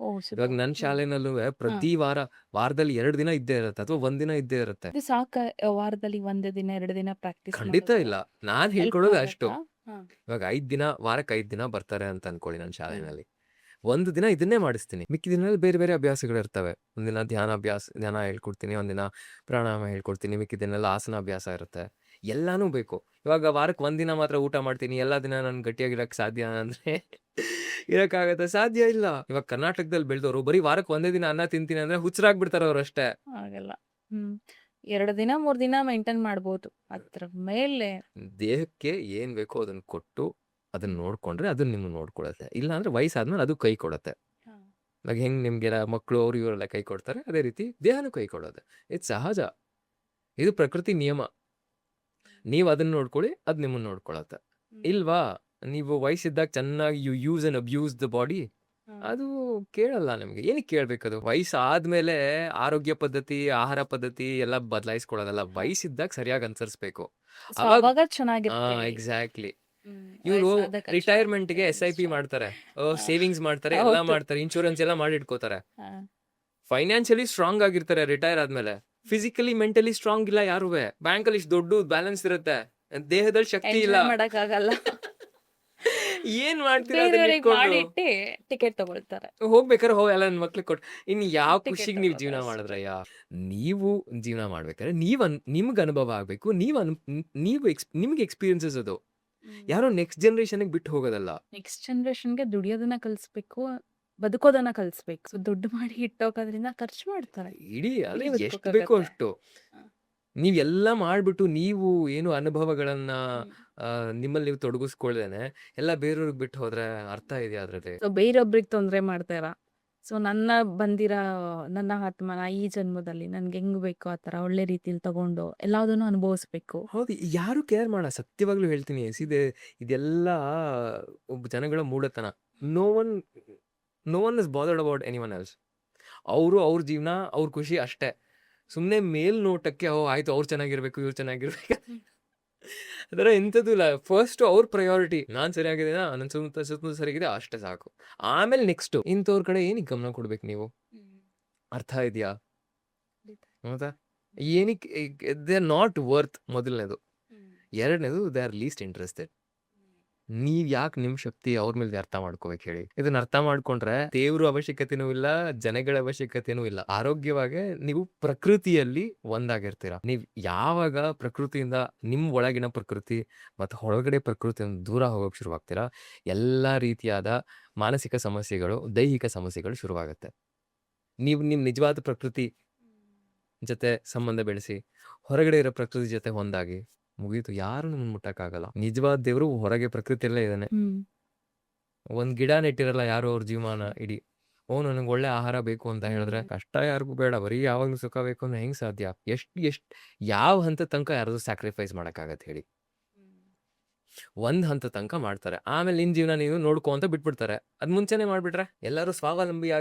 ಇವಾಗ ನನ್ನ ಶಾಲೆನಲ್ಲೂ ಪ್ರತಿ ವಾರದಲ್ಲಿ 2 ದಿನ ಇದ್ದೇ ಇರುತ್ತೆ, ಅಥವಾ 1 ದಿನ ಇದ್ದೇ ಇರುತ್ತೆ. ವಾರದಲ್ಲಿ 1 ದಿನ 2 ದಿನ ಪ್ರಾಕ್ಟೀಸ್ ಖಂಡಿತ ಇಲ್ಲ, ನಾನ್ ಹೇಳ್ಕೊಡೋದು ಅಷ್ಟು. ಇವಾಗ 5 ದಿನ, ವಾರಕ್ಕೆ 5 ದಿನ ಬರ್ತಾರೆ ಅಂತ ಅನ್ಕೊಳ್ಳಿ ನನ್ನ ಶಾಲೆನಲ್ಲಿ. 1 ದಿನ ಇದನ್ನೇ ಮಾಡಿಸ್ತೀನಿ, ಮಿಕ್ಕಿ ದಿನದಲ್ಲಿ ಬೇರೆ ಬೇರೆ ಅಭ್ಯಾಸಗಳು ಇರ್ತವೆ. ಒಂದಿನ ಧ್ಯಾನ ಹೇಳ್ಕೊಡ್ತೀನಿ, ಒಂದಿನ ಪ್ರಾಣಾಯಾಮ ಹೇಳ್ಕೊಡ್ತೀನಿ, ಮಿಕ್ಕಿದಿನೆಲ್ಲ ಆಸನ ಅಭ್ಯಾಸ ಇರುತ್ತೆ. ಎಲ್ಲಾನು ಬೇಕು. ಇವಾಗ ವಾರಕ್ಕೆ 1 ದಿನ ಮಾತ್ರ ಊಟ ಮಾಡ್ತೀನಿ, ಎಲ್ಲ ದಿನ ನಾನು ಗಟ್ಟಿಯಾಗಿರಕ್ಕೆ ಸಾಧ್ಯ ಅಂದ್ರೆ ಇರಕ್ಕಾಗತ್ತೆ? ಸಾಧ್ಯ ಇಲ್ಲ. ಇವಾಗ ಕರ್ನಾಟಕದಲ್ಲಿ ಬೆಳೆದವರು ಬರೀ ವಾರಕ್ಕೆ 1 ದಿನ ಅನ್ನ ತಿಂತೀನಿ ಅಂದ್ರೆ ಹುಚ್ಚರಾಗ್ಬಿಡ್ತಾರೆ ಅವ್ರು ಅಷ್ಟೇ. ಆಗಲ್ಲ. 2 ದಿನ 3 ದಿನ ಮೇಂಟೈನ್ ಮಾಡ್ಬೋದು. ಅದ್ರ ಮೇಲೆ ದೇಹಕ್ಕೆ ಏನ್ ಬೇಕೋ ಅದನ್ನ ಕೊಟ್ಟು ಅದನ್ನ ನೋಡ್ಕೊಂಡ್ರೆ ಅದು ನಿಮ್ಮನ್ನ ನೋಡ್ಕೊಳತ್ತೆ. ಇಲ್ಲ ಅಂದ್ರೆ ವಯಸ್ಸಾದ್ಮೇಲೆ ಅದು ಕೈ ಕೊಡತ್ತೆ. ಹಾ. ಇವಾಗ ಹೆಂಗ್ ನಿಮ್ಗೆ ಮಕ್ಕಳು ಅವ್ರು ಇವರೆಲ್ಲ ಕೈ ಕೊಡ್ತಾರೆ ಅದೇ ರೀತಿ ದೇಹನೂ ಕೈ ಕೊಡೋದು. ಇದು ಸಹಜ. ಇದು ಪ್ರಕೃತಿ ನಿಯಮ. ನೀವು ಅದನ್ನ ನೋಡ್ಕೊಳ್ಳಿ, ಅದು ನಿಮ್ಮನ್ನ ನೋಡ್ಕೊಳತ್ತೆ. ಇಲ್ವಾ ನೀವು ವಯಸ್ಸಿದ್ದಾಗ ಚೆನ್ನಾಗಿ you use and abuse the body, ಅದು ಕೇಳಲ್ಲ ನಿಮ್ಗೆ. ಏನಕ್ಕೆ ಕೇಳ್ಬೇಕದು? ವಯಸ್ಸಾದ್ಮೇಲೆ ಆರೋಗ್ಯ ಪದ್ಧತಿ, ಆಹಾರ ಪದ್ಧತಿ ಎಲ್ಲ ಬದಲಾಯಿಸ್ಕೊಳ್ಳೋದಲ್ಲ. ವಯಸ್ಸಿದ್ದಾಗ ಸರಿಯಾಗಿ ಅನುಸರಿಸ್ಬೇಕು. ಸೊ ಅವಾಗ ಅವಾಗ ಚೆನ್ನಾಗಿರ್ತೀವಿ. ಎಕ್ಸಾಕ್ಟ್ಲಿ. ಇವರು ವಯಸ್ಸಾದಾಗ ಕಷ್ಟ ರಿಟೈರ್ಮೆಂಟ್ಗೆ ಆಗುತ್ತೆ. SIP ಮಾಡ್ತಾರೆ, ಸೇವಿಂಗ್ಸ್ ಮಾಡ್ತಾರೆ, ಎಲ್ಲ ಹೌದು. ಮಾಡ್ತಾರೆ, ಇನ್ಶೂರೆನ್ಸ್ ಎಲ್ಲ ಮಾಡಿ ಇಟ್ಕೋತಾರೆ. ಹಾ. ಫೈನಾನ್ಷಿಯಲಿ ಸ್ಟ್ರಾಂಗ್ ಆಗಿರ್ತಾರೆ ರಿಟೈರ್ ಆದ್ಮೇಲೆ. ಫಿಸಿಕಲಿ ಮೆಂಟಲಿ ಸ್ಟ್ರಾಂಗ್ ಇಲ್ಲ ಯಾರುವೆ. ಬ್ಯಾಂಕಲ್ಲಿ ಇಷ್ಟು ದೊಡ್ಡ ಬ್ಯಾಲೆನ್ಸ್ ಇರುತ್ತೆ, ದೇಹದಲ್ಲಿ ಶಕ್ತಿ ಇಲ್ಲ. ಎಂಜಾಯ್ ಮಾಡಕ್ಕಾಗಲ್ಲ. ಏನ್ ಮಾಡ್ತೀರಾ ಅದನ್ನ ಬೇರೆಯವ್ರಿಗೆ ಇಟ್ಕೊಂಡು? ಮಾಡಿಟ್ಟಿ ಟಿಕೆಟ್ ತಗೊಳ್ತಾರೆ. ಹೋಗ್ಬೇಕಾದ್ರೆ ಎಲ್ಲ ನನ್ ಮಕ್ಳಿಗೆ ಕೊಟ್ಟು ಇನ್ನು ಯಾವ ಟಿಕೆಟ್ ಖುಷಿಗೆ ನೀವು ತಗೊಳ್ತಾರೆ ಜೀವನ ಅಷ್ಟೇ. ಮಾಡಿದ್ರಯ್ಯ. ನೀವು ಜೀವನ ಮಾಡ್ಬೇಕಾದ್ರೆ ನಿಮ್ಗೆ ಅನುಭವ ಆಗ್ಬೇಕು. ನಿಮ್ಗೆ ಎಕ್ಸ್ಪೀರಿಯನ್ಸಸ್ ಅದು. ಯಾರೋ ನೆಕ್ಸ್ಟ್ ಜನರೇಷನ್ಗೆ ಬಿಟ್ಟು ಹೋಗೋದಲ್ಲ. ನೆಕ್ಸ್ಟ್ ಜನರೇಷನ್ಗೆ ದುಡಿಯೋದನ್ನ ಕಲಿಸ್ಬೇಕು, ಬದುಕೋದನ್ನ ಕಲಿಸ್ಬೇಕು. ಸೊ ದುಡ್ಡು ಮಾಡಿ ಇಟ್ಟೋಗೋದ್ರಿಂದ ಖರ್ಚು ಮಾಡ್ತಾರೆ. ಇಡೀ ಇಡೀ ಅದೇ ಎಷ್ಟು ಬೇಕೋ ಬದುಕೋಕ್ಕಾಗತ್ತೆ. ಅಷ್ಟು ಹಾ. ನೀವೆಲ್ಲ ಮಾಡ್ಬಿಟ್ಟು ನೀವು ಏನು ಅನುಭವಗಳನ್ನ ನಿಮ್ಮಲ್ಲಿ ನೀವು ತೊಡಗಿಸ್ಕೊಳ್ದೇನೆ ಎಲ್ಲ ಬೇರೆಯವ್ರಿಗೆ ಬಿಟ್ಟು ಹೋದ್ರೆ ಅರ್ಥ ಇದೆಯಾ ಅದ್ರಲ್ಲಿ? ಸೊ ಬೇರೊಬ್ರಿಗೆ ತೊಂದರೆ ಮಾಡ್ತಾರ. ಸೊ ನನ್ನ ಆತ್ಮನ ಈ ಜನ್ಮದಲ್ಲಿ ನನ್ಗೆ ಹೆಂಗ್ ಬೇಕೋ ಆ ತರ ಒಳ್ಳೆ ರೀತಿಲಿ ತಗೊಂಡು ಎಲ್ಲದನ್ನು ಅನುಭವಿಸ್ಬೇಕು. ಹೌದು, ಯಾರು ಕೇರ್ ಮಾಡ. ಸತ್ಯವಾಗ್ಲೂ ಹೇಳ್ತೀನಿ, ಇದೆಲ್ಲ ಒಬ್ಬ ಜನಗಳ ಮೂಢತನ. No one is bothered about anyone else. ಅವ್ರ ಜೀವನ, ಅವ್ರ ಖುಷಿ ಅಷ್ಟೇ. ಸುಮ್ಮನೆ ಮೇಲ್ನೋಟಕ್ಕೆ ಆಯ್ತು ಅವ್ರು ಚೆನ್ನಾಗಿರ್ಬೇಕು, ಇವ್ರು ಚೆನ್ನಾಗಿರ್ಬೇಕು, ಅದರ ಎಂಥದ್ದು ಇಲ್ಲ. ಫಸ್ಟ್ ಅವ್ರ ಪ್ರಯಾರಿಟಿ, ನಾನ್ ಸರಿಯಾಗಿದ್ದೀನ, ನನ್ನ ಸುತ್ತ ಸರಿಯಾಗಿದೆ, ಅಷ್ಟೇ ಸಾಕು. ಆಮೇಲೆ ನೆಕ್ಸ್ಟ್ ಇಂಥವ್ರ ಕಡೆ ಏನಕ್ಕೆ ಗಮನ ಕೊಡ್ಬೇಕು ನೀವು? ಅರ್ಥ ಇದೆಯಾ? ಹೌದಾ? ಏನಕ್ಕೆ ದೇ ಆರ್ ನಾಟ್ ವರ್ತ್. ಮೊದಲನೇದು. ಎರಡನೇದು ದೇ ಆರ್ ಲೀಸ್ಟ್ ಇಂಟ್ರೆಸ್ಟೆಡ್. ನೀವ್ ಯಾಕೆ ನಿಮ್ ಶಕ್ತಿ ಅವ್ರ ಮೇಲೆ ಅರ್ಥ ಮಾಡ್ಕೋಬೇಕು ಹೇಳಿ? ಇದನ್ನ ಅರ್ಥ ಮಾಡ್ಕೊಂಡ್ರೆ ದೇವ್ರ ಅವಶ್ಯಕತೆನೂ ಇಲ್ಲ, ಜನಗಳ ಅವಶ್ಯಕತೆನೂ ಇಲ್ಲ. ಆರೋಗ್ಯವಾಗಿ ನೀವು ಪ್ರಕೃತಿಯಲ್ಲಿ ಒಂದಾಗಿರ್ತೀರಾ. ನೀವ್ ಯಾವಾಗ ಪ್ರಕೃತಿಯಿಂದ ನಿಮ್ ಒಳಗಿನ ಪ್ರಕೃತಿ ಮತ್ತು ಹೊರಗಡೆ ಪ್ರಕೃತಿಯಿಂದ ದೂರ ಹೋಗೋಕೆ ಶುರುವಾಗ್ತೀರಾ, ಎಲ್ಲಾ ರೀತಿಯಾದ ಮಾನಸಿಕ ಸಮಸ್ಯೆಗಳು, ದೈಹಿಕ ಸಮಸ್ಯೆಗಳು ಶುರುವಾಗುತ್ತೆ. ನೀವು ನಿಮ್ ನಿಜವಾದ ಪ್ರಕೃತಿ ಜೊತೆ ಸಂಬಂಧ ಬೆಳೆಸಿ, ಹೊರಗಡೆ ಇರೋ ಪ್ರಕೃತಿ ಜೊತೆ ಒಂದಾಗಿ ಮುಗೀತು. ಯಾರು ನಿಮ್ಮನ್ನ ಮುಟ್ಟಕ್ಕಾಗಲ್ಲ. ನಿಜವಾದ ದೇವ್ರು ಹೊರಗೆ ಪ್ರಕೃತಿಯಲ್ಲೇ ಇದ್ದಾನೆ. ಒಂದ್ ಗಿಡ ನೆಟ್ಟಿರಲ್ಲ ಯಾರು ಅವ್ರ ಜೀವಮಾನ ಇಡೀ. ನನಗೆ ಒಳ್ಳೆ ಆಹಾರ ಬೇಕು ಅಂತ ಹೇಳಿದ್ರೆ ಕಷ್ಟ ಯಾರಿಗೂ ಬೇಡ, ಬರೀ ಯಾವಾಗ್ಲೂ ಸುಖ ಬೇಕು ಅಂದ್ರೆ ಹೆಂಗ್ ಸಾಧ್ಯ? ಎಷ್ಟ್ ಯಾವ ಹಂತ ತನಕ ಯಾರಾದ್ರೂ ಸ್ಯಾಕ್ರಿಫೈಸ್ ಮಾಡಕ್ಕಾಗತ್ತೆ ಹೇಳಿ? ಒಂದ್ ಹಂತ ತನಕ ಮಾಡ್ತಾರೆ, ಆಮೇಲೆ ನಿನ್ ಜೀವನ ನೀನು ನೋಡ್ಕೊ ಅಂತ ಬಿಟ್ಬಿಡ್ತಾರೆ. ಅದ್ ಮುಂಚೆನೆ ಮಾಡ್ಬಿಟ್ರೆ ಎಲ್ಲರೂ ಸ್ವಾವಲಂಬಿ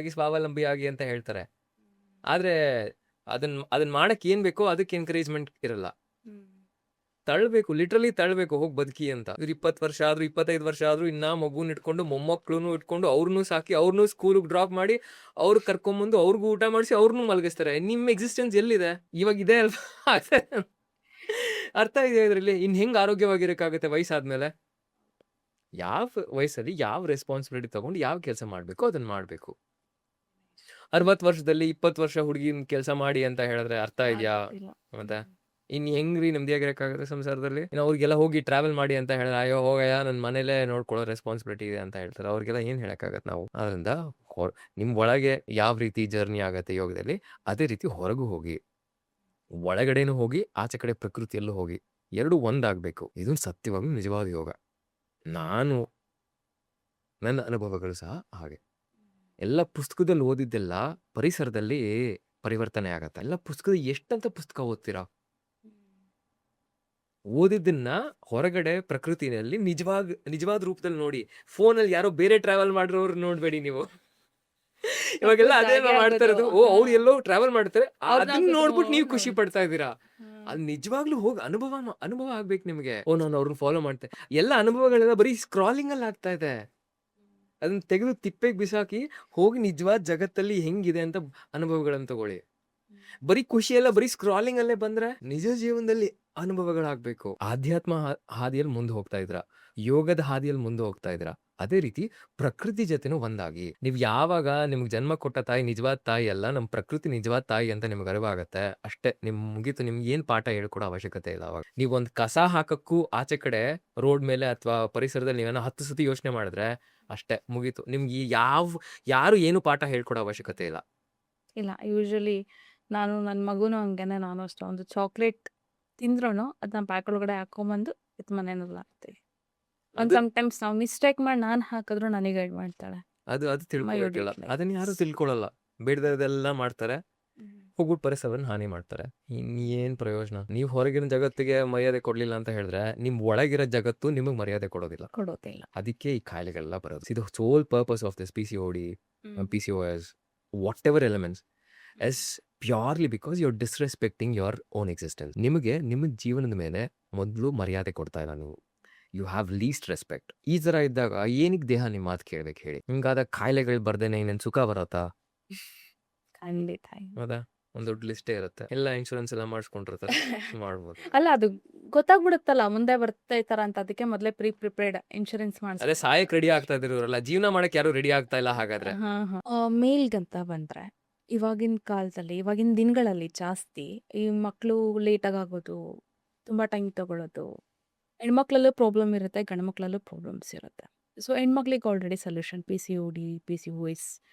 ಅಂತ ಹೇಳ್ತಾರೆ. ಆದ್ರೆ ಅದನ್ನ ಮಾಡಕ್ ಏನ್ ಬೇಕೋ ಅದಕ್ಕೆ ಎನ್ಕರೇಜ್ಮೆಂಟ್ ಇರಲ್ಲ. ತಳ್ಬೇಕು, ಲಿಟ್ರಲಿ ತಳ್ಬೇಕು, ಹೋಗಿ ಬದುಕಿ ಅಂತ. 20 ವರ್ಷ ಆದ್ರೂ 25 ವರ್ಷ ಆದ್ರೂ ಇನ್ನ ಮಗುನ್ ಇಟ್ಕೊಂಡು ಮೊಮ್ಮಕ್ಳನ್ನು ಇಟ್ಕೊಂಡು ಅವ್ರನ್ನೂ ಸಾಕಿ ಅವ್ರನ್ನೂ ಸ್ಕೂಲ್ಗೆ ಡ್ರಾಪ್ ಮಾಡಿ ಅವ್ರು ಕರ್ಕೊಂಬಂದು ಅವ್ರಿಗೂ ಊಟ ಮಾಡಿಸಿ ಅವ್ರನ್ನೂ ಮಲಗಿಸ್ತಾರೆ. ನಿಮ್ ಎಕ್ಸಿಸ್ಟೆನ್ಸ್ ಎಲ್ಲಿದೆ ಇವಾಗ? ಇದೆ ಅಲ್ವಾ? ಅರ್ಥ ಇದೆ ಇದ್ರಲ್ಲಿ? ಇನ್ ಹೆಂಗ್ ಆರೋಗ್ಯವಾಗಿರಕ್ಕಾಗತ್ತೆ ವಯಸ್ಸಾದ್ಮೇಲೆ? ಯಾವ ವಯಸ್ಸಲ್ಲಿ ಯಾವ ರೆಸ್ಪಾನ್ಸಿಬಿಲಿಟಿ ತಗೊಂಡು ಯಾವ ಕೆಲಸ ಮಾಡ್ಬೇಕು ಅದನ್ನ ಮಾಡ್ಬೇಕು. 60 ವರ್ಷದಲ್ಲಿ 20 ವರ್ಷ ಹುಡುಗಿನ ಕೆಲಸ ಮಾಡಿ ಅಂತ ಹೇಳಿದ್ರೆ ಅರ್ಥ ಇದೆಯಾ? ಮತ್ತೆ ಇನ್ ಹೆಂಗ್ರಿ ನೆಮ್ಮದಿಯಾಗಿರಕ್ಕಾಗತ್ತೆ ಸಂಸಾರದಲ್ಲಿ? ಇನ್ನು ಅವ್ರಿಗೆಲ್ಲ ಹೋಗಿ ಟ್ರಾವೆಲ್ ಮಾಡಿ ಅಂತ ಹೇಳಿದ್ರೆ ಅಯ್ಯೋ ಹೋಗಯ್ಯ ನನ್ನ ಮನೇಲೆ ನೋಡ್ಕೊಳ್ಳೋ ರೆಸ್ಪಾನ್ಸಿಬಿಲಿಟಿ ಇದೆ ಅಂತ ಹೇಳ್ತಾರೆ. ಅವ್ರಿಗೆಲ್ಲ ಏನ್ ಹೇಳಕ್ಕಾಗತ್ತೆ ನಾವು? ಅದರಿಂದ ನಿಮ್ ಒಳಗೆ ಯಾವ ರೀತಿ ಜರ್ನಿ ಆಗತ್ತೆ ಯೋಗದಲ್ಲಿ, ಅದೇ ರೀತಿ ಹೊರಗೂ ಹೋಗಿ, ಒಳಗಡೆನೂ ಹೋಗಿ, ಆಚೆ ಕಡೆ ಪ್ರಕೃತಿಯಲ್ಲೂ ಹೋಗಿ, ಎರಡು ಒಂದಾಗ್ಬೇಕು. ಇದು ಸತ್ಯವಾಗ್ಲೂ ನಿಜವಾದ ಯೋಗ. ನನ್ನ ಅನುಭವಗಳು ಸಹ ಹಾಗೆ. ಎಲ್ಲ ಪುಸ್ತಕದಲ್ಲಿ ಓದಿದ್ದೆಲ್ಲ ಪರಿಸರದಲ್ಲಿ ಪರಿವರ್ತನೆ ಆಗತ್ತೆ. ಎಲ್ಲ ಪುಸ್ತಕದ ಎಷ್ಟಂತ ಪುಸ್ತಕ ಓದ್ತೀರಾ? ಓದಿದ್ದನ್ನ ಹೊರಗಡೆ ಪ್ರಕೃತಿನಲ್ಲಿ ನಿಜವಾದ ರೂಪದಲ್ಲಿ ನೋಡಿ. ಫೋನಲ್ಲಿ ಯಾರೋ ಬೇರೆ ಟ್ರಾವೆಲ್ ಮಾಡಿರೋರು ನೋಡ್ಬೇಡಿ ನೀವು. ಇವಾಗೆಲ್ಲ ಅದೇ ಮಾಡ್ತಾ ಇರೋದು. ಅವ್ರು ಎಲ್ಲೋ ಟ್ರಾವೆಲ್ ಮಾಡ್ತಾರೆ, ಅದನ್ನ ನೋಡ್ಬಿಟ್ಟು ನೀವು ಖುಷಿ ಪಡ್ತಾ ಇದ್ದೀರಾ. ಅದು ನಿಜವಾಗ್ಲೂ ಹೋಗಿ ಅನುಭವ ಆಗ್ಬೇಕು ನಿಮ್ಗೆ. ನಾನು ಅವ್ರನ್ನ ಫಾಲೋ ಮಾಡ್ತೆ. ಎಲ್ಲ ಅನುಭವಗಳೆಲ್ಲ ಬರೀ ಸ್ಕ್ರಾಲಿಂಗ್ ಅಲ್ಲಿ ಆಗ್ತಾ ಇದೆ. ಅದನ್ನ ತೆಗೆದು ತಿಪ್ಪೆಗೆ ಬಿಸಾಕಿ ಹೋಗಿ ನಿಜವಾದ ಜಗತ್ತಲ್ಲಿ ಹೆಂಗಿದೆ ಅಂತ ಅನುಭವಗಳನ್ನ ತಗೊಳ್ಳಿ. ಬರೀ ಖುಷಿ ಎಲ್ಲ ಬರೀ ಸ್ಕ್ರಾಲಿಂಗ್ ಅಲ್ಲೇ ಬಂದ್ರೆ ನಿಜ ಜೀವನದಲ್ಲಿ ಅನುಭವಗಳಾಗ್ಬೇಕು. ಆಧ್ಯಾತ್ಮ ಹಾದಿಯಲ್ಲಿ ಮುಂದೆ ಹೋಗ್ತಾ ಇದ್ರ, ಯೋಗದ ಹಾದಿಯಲ್ಲಿ ಮುಂದೆ ಹೋಗ್ತಾ ಇದ್ರ, ಅದೇ ರೀತಿ ಪ್ರಕೃತಿ ಜೊತೆನೂ ಒಂದಾಗಿ. ನೀವ್ ಯಾವಾಗ ನಿಮ್ಗೆ ಜನ್ಮ ಕೊಟ್ಟ ತಾಯಿ ನಿಜವಾದ ತಾಯಿ ಅಲ್ಲ, ನಮ್ ಪ್ರಕೃತಿ ನಿಜವಾದ ತಾಯಿ ಅಂತ ನಿಮ್ಗೆ ಅರಿವಾಗತ್ತೆ ಅಷ್ಟೇ. ಮುಗೀತು. ನಿಮ್ಗೆ ಏನ್ ಪಾಠ ಹೇಳ್ಕೊಡೋ ಅವಶ್ಯಕತೆ ಇಲ್ಲ. ಅವಾಗ ನೀವ್ ಒಂದ್ ಕಸ ಹಾಕಕ್ಕೂ ಆಚೆ ಕಡೆ ರೋಡ್ ಮೇಲೆ ಅಥವಾ ಪರಿಸರದಲ್ಲಿ ನೀವೇನೋ 10 ಸತಿ ಯೋಚನೆ ಮಾಡಿದ್ರೆ ಅಷ್ಟೇ, ಮುಗೀತು. ನಿಮ್ಗೆ ಯಾರು ಏನು ಪಾಠ ಹೇಳ್ಕೊಡೋ ಅವಶ್ಯಕತೆ ಇಲ್ಲ. ಇಲ್ಲ, ಯೂಶಲಿ ನಾನು ನನ್ನ ಮಗುನು ಹಂಗೇನೆ, ನಾನು ಅಷ್ಟೇ ಒಂದು ಚಾಕ್ಲೇಟ್ ತಿಂದ್ರೂ ಅದನ್ನ ಪ್ಯಾಕ್ ಒಳಗಡೆ ಹಾಕೊಂಬಂದು ಮನೇನಲ್ಲಿ ಹಾಕ್ತೀವಿ. ಒಂದು ಅದು ಸಮ್ಟೈಮ್ಸ್ ನಾವು ಮಿಸ್ಟೇಕ್ ಮಾಡಿ ನಾನು ಹಾಕಿದ್ರು ನನಗೆ ಗೈಡ್ ಮಾಡ್ತಾಳೆ. ಅದು ಅದು ಮೈ ತಿಳ್ಕೊಳಕ್ಕಿಲ್ಲ. ಲೈಕ್ ಅದನ್ನ ಯಾರು ದಿಸ್. ತಿಳ್ಕೊಳಲ್ಲ. ಬೇಡದೆಲ್ಲ ಮಾಡ್ತಾರೆ. ಹೋಗ್ಬಿಟ್ಟು ಪರಿಸರವನ್ನು ಹಾನಿ ಮಾಡ್ತಾರೆ. ಏನ್ ಪ್ರಯೋಜನ? ನೀವು ಹೊರಗಿನ ಜಗತ್ತಿಗೆ ಮರ್ಯಾದೆ ಕೊಡ್ಲಿಲ್ಲ ಅಂತ ಹೇಳಿದ್ರೆ ನಿಮ್ ಒಳಗಿರೋ ಜಗತ್ತು ನಿಮಗೆ ಮರ್ಯಾದೆ ಕೊಡೋದಿಲ್ಲ. ಕೊಡೋದಿಲ್ಲ. ಅದಕ್ಕೆ ಈ ಕಾಯಿಲೆಗಳೆಲ್ಲ ಬರೋದು. ಇದು sole purpose of this PCOD, PCOS, whatever elements is purely because you are disrespecting your own existence. ನಿಮಗೆ ನಿಮ್ಮ ಜೀವನದ ಮೇಲೆ ಮೊದಲು ಮರ್ಯಾದೆ ಕೊಡ್ತಾ ಇಲ್ಲ ನೀವು. You have least respect. ಈ ಥರ ಇದ್ದಾಗ ಏನಕ್ಕೆ ದೇಹ ನಿಮ್ಮ ಮಾತು ಕೇಳ್ಬೇಕು ಹೇಳಿ? ಹಿಂಗಾದ ಕಾಯಿಲೆಗಳು ಬರ್ದೇನೆ ಇನ್ನೇನು ಸುಖ ಬರತ್ತಾ? ಖಂಡಿತ. ಹೌದಾ? ಒಂದು ದೊಡ್ಡ ಲಿಸ್ಟೇ ಇರುತ್ತೆ. ಎಲ್ಲ ಇನ್ಶೂರೆನ್ಸ್ ಎಲ್ಲ ಮಾಡಿಸ್ಕೊಂಡಿರ್ತಾರೆ. ಮಾಡ್ಬೋದು. ಅಲ್ಲ, ಅದು ಗೊತ್ತಾಗ್ಬಿಡುತ್ತಲ್ಲ ಮುಂದೆ ಬರ್ತಾ ಈ ತರ ಅಂತ, ಅದಕ್ಕೆ ಮೊದಲೇ ಪ್ರಿಪೇರ್ಡ್ ಇನ್ಶೂರೆನ್ಸ್ ಅದೇ ಮಾಡಿಸ್ತಾರೆ. ಸಾಯಕ್ ರೆಡಿ ಆಗ್ತಾ ಇದ್ರಲ್ಲ, ಜೀವನ ಮಾಡಕ್ ಯಾರು ರೆಡಿ ಆಗ್ತಾ ಇಲ್ಲ ಹಾಗಾದ್ರೆ. ಮೇಲ್ಗಂತ ಬಂದ್ರೆ ಇವಾಗಿನ ಕಾಲದಲ್ಲಿ, ಇವಾಗಿನ ದಿನಗಳಲ್ಲಿ ಜಾಸ್ತಿ ಈ ಮಕ್ಕಳು ಲೇಟಾಗಿ ಆಗೋದು, ತುಂಬಾ ಟೈಮ್ ತಗೊಳ್ಳೋದು. ಹೆಣ್ಮಕ್ಳಲ್ಲೂ ಪ್ರಾಬ್ಲಮ್ ಇರುತ್ತೆ, ಗಂಡು ಮಕ್ಳಲ್ಲೂ ಪ್ರಾಬ್ಲಮ್ಸ್ ಇರುತ್ತೆ. ಸೊ ಹೆಣ್ಮಕ್ಳಿಗೆ ಆಲ್ರೆಡಿ ಸೊಲ್ಯೂಷನ್ PCOD, PCOS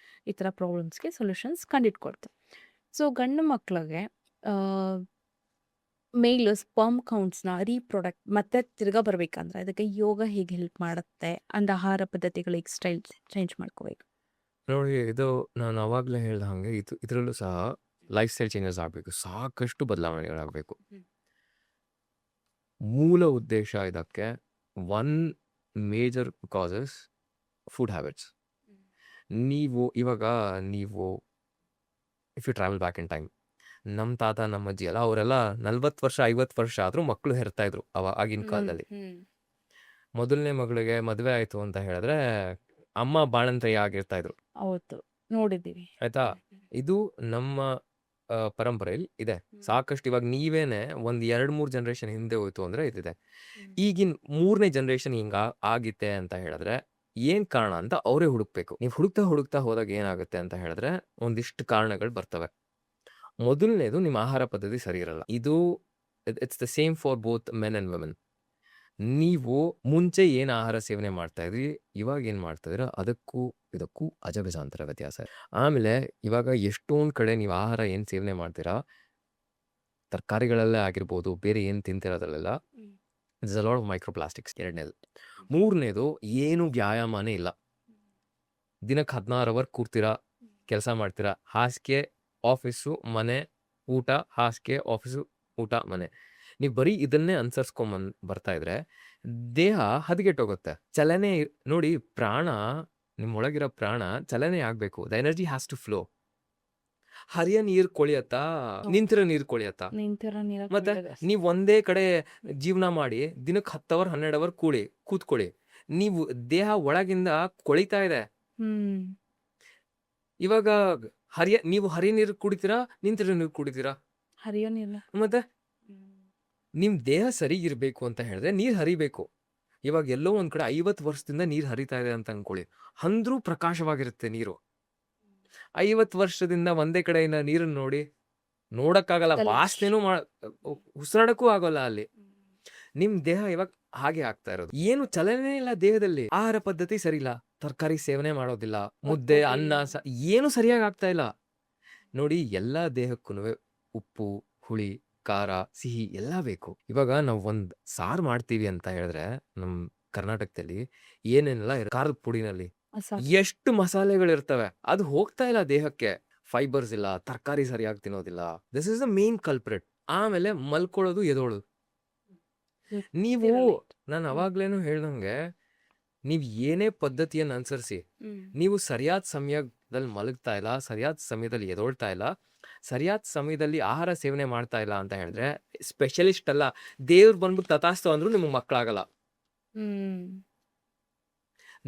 ಈ ಥರ ಪ್ರಾಬ್ಲಮ್ಸ್ಗೆ ಸೊಲ್ಯೂಷನ್ಸ್ ಕಂಡಿಡ್ಕೊಡ್ತಾರೆ. ಸೊ ಗಂಡು ಮಕ್ಳಿಗೆ ಮೇಲ್ ಸ್ಪರ್ಮ್ ಕೌಂಟ್ಸ್ನ ರೀಪ್ರೊಡಕ್ಟ್ ಮತ್ತೆ ತಿರ್ಗಾ ಬರ್ಬೇಕಂದ್ರೆ ಅದಕ್ಕೆ ಯೋಗ ಹೇಗೆ ಹೆಲ್ಪ್ ಮಾಡುತ್ತೆ ಅಂಡ್ ಆಹಾರ ಪದ್ಧತಿಗಳು, ಈಗ ಸ್ಟೈಲ್ ಚೇಂಜ್ ಮಾಡ್ಕೋಬೇಕು. ನೋಡಿ, ಇದು ನಾನು ಅವಾಗಲೇ ಹೇಳ್ದ ಹಾಗೆ ಇದರಲ್ಲೂ ಸಹ ಲೈಫ್ ಸ್ಟೈಲ್ ಚೇಂಜಸ್ ಆಗಬೇಕು. ಸಾಕಷ್ಟು ಬದಲಾವಣೆಗಳಾಗಬೇಕು. ಮೂಲ ಉದ್ದೇಶ ಇದಕ್ಕೆ one major causes food habits. ನೀವು if you travel back in time, ನಮ್ಮ ತಾತ ನಮ್ಮ ಅಜ್ಜಿ ಎಲ್ಲ ಅವರೆಲ್ಲ 40 ವರ್ಷ 50 ವರ್ಷ ಆದರೂ ಮಕ್ಕಳು ಹೆರ್ತಾ ಇದ್ರು ಆಗಿನ ಕಾಲದಲ್ಲಿ. ಮೊದಲನೇ ಮಗಳಿಗೆ ಮದುವೆ ಆಯಿತು ಅಂತ ಹೇಳಿದ್ರೆ ಅಮ್ಮ ಬಾಣಂತಿಯ ಆಗಿರ್ತಾ ಇದ್ರು. ಹೌದು, ನೋಡಿದ್ದೀವಿ. ಆಯ್ತಾ? ಇದು ನಮ್ಮ ಪರಂಪರೆಯಲ್ಲಿ ಇದೆ ಸಾಕಷ್ಟು. ಇವಾಗ ನೀವೇನೆ ಒಂದು 2-3 ಜನರೇಷನ್ ಹಿಂದೆ ಹೋಯ್ತು ಅಂದ್ರೆ ಇದಿದೆ. ಈಗಿನ 3ನೇ ಜನರೇಷನ್ ಹಿಂಗ ಆಗಿತ್ತೆ ಅಂತ ಹೇಳಿದ್ರೆ ಏನ್ ಕಾರಣ ಅಂತ ಅವರೇ ಹುಡುಕ್ಬೇಕು. ನೀವು ಹುಡುಕ್ತಾ ಹೋದಾಗ ಏನಾಗುತ್ತೆ ಅಂತ ಹೇಳಿದ್ರೆ ಒಂದಿಷ್ಟು ಕಾರಣಗಳು ಬರ್ತವೆ. ಮೊದಲನೇದು ನಿಮ್ಮ ಆಹಾರ ಪದ್ಧತಿ ಸರಿ ಇರಲ್ಲ. ಇದು it's the same for both men and women. ನೀವು ಮುಂಚೆ ಏನು ಆಹಾರ ಸೇವನೆ ಮಾಡ್ತಾ ಇದ್ರಿ, ಇವಾಗ ಏನು ಮಾಡ್ತಾ ಇದ್ದೀರಾ, ಅದಕ್ಕೂ ಇದಕ್ಕೂ ಅಜಗಜಾಂತರ ವ್ಯತ್ಯಾಸ. ಆಮೇಲೆ ಇವಾಗ ಎಷ್ಟೊಂದು ಕಡೆ ನೀವು ಆಹಾರ ಏನು ಸೇವನೆ ಮಾಡ್ತೀರಾ, ತರಕಾರಿಗಳಲ್ಲೇ ಆಗಿರ್ಬೋದು, ಬೇರೆ ಏನು ತಿಂತಿರೋದ್ರಲ್ಲೆಲ್ಲ it's a lot of microplastics. ಎರಡನೇದು. ಮೂರನೇದು, ಏನು ವ್ಯಾಯಾಮನೇ ಇಲ್ಲ. ದಿನಕ್ಕೆ 16 ಅವರ್ ಕೂರ್ತೀರಾ, ಕೆಲಸ ಮಾಡ್ತೀರಾ. ಹಾಸಿಗೆ, ಆಫೀಸು, ಮನೆ, ಊಟ, ಹಾಸಿಗೆ, ಆಫೀಸು, ಊಟ, ಮನೆ. ನೀವು ಬರೀ ಇದನ್ನೇ ಅನುಸರಿಸ್ಕೊಂಡ್ ಬರ್ತಾ ಇದ್ರೆ ದೇಹ ಹದಗೆಟ್ಟೋಗುತ್ತೆ. ಚಲನೆ ನೋಡಿ, ಪ್ರಾಣ, ನಿಮ್ಮೊಳಗಿರೋ ಪ್ರಾಣ ಚಲನೆ ಆಗಬೇಕು. The energy has to flow. ಹರಿಯ ನೀರು ಕೊಳಿಯತ್ತಾ, ನಿಂತಿರೋ ನೀರು ಕೊಳಿಯತ್ತಾ? ಮತ್ತೆ ನೀವು ಒಂದೇ ಕಡೆ ಜೀವನ ಮಾಡಿ ದಿನಕ್ಕೆ 10 ಅವರ್ 12 ಅವರ್ ಕೂತ್ಕೊಳ್ಳಿ, ನೀವು ದೇಹ ಒಳಗಿಂದ ಕೊಳಿತಾ ಇದೆ. ಇವಾಗ ನೀವು ಹರಿಯ ನೀರು ಕುಡಿತೀರಾ, ನಿಂತಿರೋ ನೀರು ಕುಡಿತೀರಾ? ಹರಿಯೋ ನೀರು. ಮತ್ತೆ ನಿಮ್ ದೇಹ ಸರಿ ಇರ್ಬೇಕು ಅಂತ ಹೇಳಿದ್ರೆ ನೀರ್ ಹರಿಬೇಕು. ಇವಾಗ ಎಲ್ಲೋ ಒಂದ್ ಕಡೆ 50 ವರ್ಷದಿಂದ ನೀರ್ ಹರಿತಾ ಇದೆ ಅಂತ ಅನ್ಕೊಳ್ಳಿ, ಅಂದ್ರೂ ಪ್ರಕಾಶವಾಗಿರುತ್ತೆ ನೀರು. 50 ವರ್ಷದಿಂದ ಒಂದೇ ಕಡೆಯಿಂದ ನೀರನ್ನು ನೋಡಕ್ಕಾಗಲ್ಲ, ವಾಸನೆನೂ ಉಸಿರಾಡಕ್ಕೂ ಆಗೋಲ್ಲ ಅಲ್ಲಿ. ನಿಮ್ ದೇಹ ಇವಾಗ ಹಾಗೆ ಆಗ್ತಾ ಇರೋದು. ಏನು ಚಲನೆ ಇಲ್ಲ ದೇಹದಲ್ಲಿ. ಆಹಾರ ಪದ್ಧತಿ ಸರಿ ಇಲ್ಲ, ತರಕಾರಿ ಸೇವನೆ ಮಾಡೋದಿಲ್ಲ, ಮುದ್ದೆ ಅನ್ನ ಏನು ಸರಿಯಾಗಿ ಆಗ್ತಾ ಇಲ್ಲ. ನೋಡಿ, ಎಲ್ಲಾ ದೇಹಕ್ಕೂ ಉಪ್ಪು, ಹುಳಿ, ಖಾರ, ಸಿಹಿ ಎಲ್ಲ ಬೇಕು. ಇವಾಗ ನಾವು ಒಂದ್ ಸಾರು ಮಾಡ್ತೀವಿ ಅಂತ ಹೇಳಿದ್ರೆ ನಮ್ ಕರ್ನಾಟಕದಲ್ಲಿ ಏನೇನೆಲ್ಲ ಖಾರದ ಪುಡಿನಲ್ಲಿ ಎಷ್ಟು ಮಸಾಲೆಗಳಿರ್ತವೆ. ಅದು ಹೋಗ್ತಾ ಇಲ್ಲ ದೇಹಕ್ಕೆ. ಫೈಬರ್ಸ್ ಇಲ್ಲ, ತರಕಾರಿ ಸರಿಯಾಗಿ ತಿನ್ನೋದಿಲ್ಲ. This is the main culprit. ಆಮೇಲೆ ಮಲ್ಕೊಳ್ಳೋದು, ಎದೋಳು. ನೀವು, ನಾನು ಅವಾಗ್ಲೇನು ಹೇಳ್ದಂಗೆ, ನೀವ್ ಏನೇ ಪದ್ಧತಿಯನ್ನು ಅನುಸರಿಸಿ, ನೀವು ಸರಿಯಾದ ಸಮಯದಲ್ಲಿ ಮಲಗ್ತಾ ಇಲ್ಲ, ಸರಿಯಾದ ಸಮಯದಲ್ಲಿ ಎದೊಳ್ತಾ ಇಲ್ಲ, ಸರಿಯಾದ ಸಮಯದಲ್ಲಿ ಆಹಾರ ಸೇವನೆ ಮಾಡ್ತಾ ಇಲ್ಲ ಅಂತ ಹೇಳಿದ್ರೆ, ಸ್ಪೆಷಲಿಸ್ಟ್ ಅಲ್ಲ, ದೇವ್ರು ಬಂದ್ಬಿಟ್ಟು ತಥಾಸ್ತು ಅಂದ್ರೂ ನಿಮ್ಗೆ ಮಕ್ಕಳಾಗಲ್ಲ.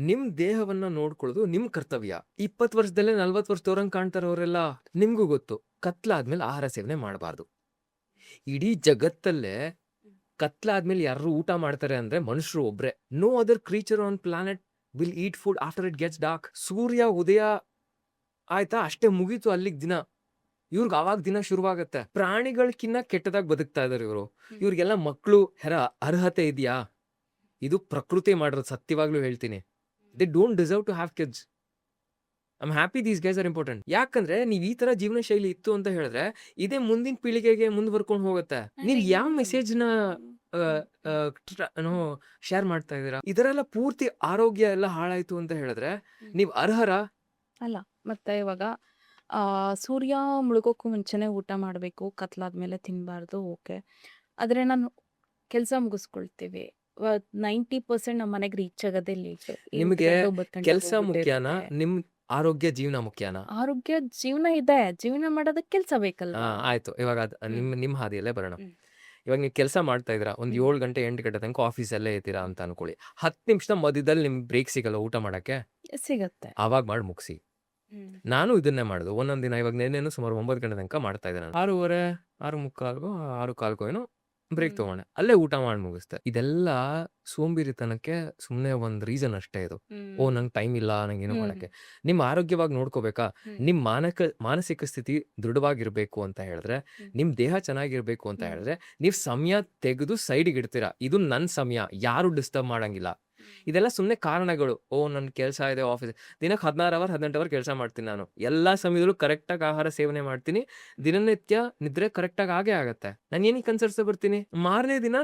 ನಿಮ್ ದೇಹವನ್ನ ನೋಡ್ಕೊಳ್ಳೋದು ನಿಮ್ ಕರ್ತವ್ಯ. 20 ವರ್ಷದಲ್ಲೇ 40 ವರ್ಷದವ್ರಂಗ್ ಕಾಣ್ತಾರ ಅವರೆಲ್ಲ. ನಿಮ್ಗೂ ಗೊತ್ತು, ಕತ್ಲಾದ್ಮೇಲೆ ಆಹಾರ ಸೇವನೆ ಮಾಡಬಾರ್ದು. ಇಡೀ ಜಗತ್ತಲ್ಲೇ ಕತ್ಲಾದ್ಮೇಲೆ ಯಾರು ಊಟ ಮಾಡ್ತಾರೆ ಅಂದ್ರೆ ಮನುಷ್ಯರು ಒಬ್ರೆ. No other creature on planet will eat food after it gets dark. ಸೂರ್ಯ ಉದಯ ಆಯ್ತಾ, ಅಷ್ಟೇ ಮುಗೀತು ಅಲ್ಲಿಗೆ ದಿನ. ಇವ್ರಿಗೆ ಅವಾಗ ದಿನ ಶುರುವಾಗತ್ತೆ. ಪ್ರಾಣಿಗಳಕ್ಕಿನ್ನ ಕೆಟ್ಟದಾಗ ಬದುಕ್ತಾ ಇದಾರೆ ಇವರು. ಇವ್ರಿಗೆಲ್ಲ ಮಕ್ಕಳು ಅರ್ಹತೆ ಇದೆಯಾ? ಇದು ಪ್ರಕೃತಿ ಮಾಡಿರೋದು, ಸತ್ಯವಾಗ್ಲೂ ಹೇಳ್ತೀನಿ. They don't deserve to have kids. I am happy these guys are important. ಯಾಕಂದ್ರೆ ನೀವ್ ಈ ತರ ಜೀವನ ಶೈಲಿ ಇತ್ತು ಅಂತ ಹೇಳಿದ್ರೆ ಇದೇ ಮುಂದಿನ ಪೀಳಿಗೆಗೆ ಮುಂದುವರ್ಕೊಂಡು ಹೋಗುತ್ತೆ. ನೀವ್ ಯಾವ ಮೆಸೇಜ್ನ ಶೇರ್ ಮಾಡ್ತಾ ಇದ್ದೀರಾ? ಇದರೆಲ್ಲ ಪೂರ್ತಿ ಆರೋಗ್ಯ ಎಲ್ಲ ಹಾಳಾಯ್ತು ಅಂತ ಹೇಳಿದ್ರೆ ನೀವ್ ಅರ್ಹರ? ಅಲ್ಲ. ಮತ್ತೆ ಇವಾಗ ಸೂರ್ಯ ಮುಳುಗೋಕ್ಕೂ ಮುಂಚೆನೆ ಊಟ ಮಾಡಬೇಕು, ಕತ್ಲಾದ್ಮೇಲೆ ತಿನ್ನಬಾರ್ದು, ಓಕೆ. ಆದರೆ ನಾನು ಕೆಲಸ ಮುಗಿಸ್ಕೊಳ್ತೀವಿ. 90% ನಮ್ಮ ಮನೆಗೆ ರೀಚ್ ಆಗೋದೇ ಲೇಟ್. ನಿಮಗೆ 9 ಗಂಟೆಗೆ ಕೆಲ್ಸ ಮುಖ್ಯಾನಾ? ಹೋಗ್ಬಿಟ್ಟಿರುತ್ತೆ. ನಿಮ್ ಆರೋಗ್ಯ ಜೀವನ ಮುಖ್ಯಾನಾ? ಆರೋಗ್ಯ ಜೀವನ ಇದೆ, ಜೀವನ ಮಾಡೋದಕ್ಕೆ ಕೆಲಸ ಬೇಕಲ್ವಾ? ಆಯ್ತು. ಇವಾಗ ನಿಮ್ ಹಾದಿಯಲ್ಲೇ ಬರೋಣ. ಇವಾಗ ನೀವು ಕೆಲಸ ಮಾಡ್ತಾ ಇದ್ದೀರಾ, ಒಂದು 7 ಗಂಟೆ 8 ಗಂಟೆ ತನಕ ಆಫೀಸಲ್ಲೇ ಇರ್ತೀರಾ ಅಂತ ಅನ್ಕೊಳ್ಳಿ. 10 ನಿಮಿಷದ ಮಧ್ಯದಲ್ಲಿ ನಿಮ್ಗೆ ಬ್ರೇಕ್ ಸಿಗಲ್ಲ ಊಟ ಮಾಡಕ್ಕೆ? ಸಿಗತ್ತೆ. ಆವಾಗ ಮಾಡಿ ಮುಗಿಸಿ. ನಾನು ಇದನ್ನೇ ಮಾಡೋದು. ಒಂದೊಂದು ದಿನ ಇವಾಗ ನೆನ್ನೆನೂ ಸುಮಾರು 9 ಗಂಟೆ ತನಕ ಮಾಡ್ತಾ ಇದ್ದೆ ನಾನು. 6:30, 6:45ಗೋ 6:15ಗೋ ಏನೋ ಬ್ರೇಕ್ ತಗೊಂಡೆ. ಅಲ್ಲೇ ಊಟ ಮಾಡಿ ಮುಗಿಸ್ದೆ. ಇದೆಲ್ಲ ಸೋಂಬೇರಿತನಕ್ಕೆ ಸುಮ್ಮನೆ ಒಂದು ರೀಸನ್ ಅಷ್ಟೇ ಇದು. ಓ ನಂಗೆ ಟೈಮ್ ಇಲ್ಲ ನಂಗೇನು ಮಾಡಕ್ಕೆ. ನಿಮ್ಮ ಆರೋಗ್ಯವಾಗಿ ನೋಡ್ಕೋಬೇಕಾ? ನಿಮ್ಮ ಮಾನಸಿಕ ಸ್ಥಿತಿ ದೃಢವಾಗಿರ್ಬೇಕು ಅಂತ ಹೇಳಿದ್ರೆ, ನಿಮ್ಮ ದೇಹ ಚೆನ್ನಾಗಿರ್ಬೇಕು ಅಂತ ಹೇಳಿದ್ರೆ, ನೀವು ಸಮಯ ತೆಗೆದು ಸೈಡಿಗೆ ಇಡ್ತೀರಾ. ಇದು ನನ್ನ ಸಮಯ, ಯಾರು ಡಿಸ್ಟರ್ಬ್ ಮಾಡಂಗಿಲ್ಲ. ಇದೆಲ್ಲ ಸುಮ್ಮನೆ ಕಾರಣಗಳು. ಓ ನನ್ನ ಕೆಲಸ ಇದೆ, ಆಫೀಸ್ ದಿನಕ್ಕೆ 16 ಅವರ್ 18 ಅವರ್ ಕೆಲಸ ಮಾಡ್ತೀನಿ ನಾನು. ಎಲ್ಲ ಸಮಯದಲ್ಲೂ ಕರೆಕ್ಟಾಗಿ ಆಹಾರ ಸೇವನೆ ಮಾಡ್ತೀನಿ. ದಿನನಿತ್ಯ ನಿದ್ರೆ ಕರೆಕ್ಟಾಗಿ ಆಗೇ ಆಗತ್ತೆ. ನಾನು ಏನಕ್ಕೆ ಅನ್ಸರ್ಸ್ತಾ ಬರ್ತೀನಿ? ಮಾರನೇ ದಿನ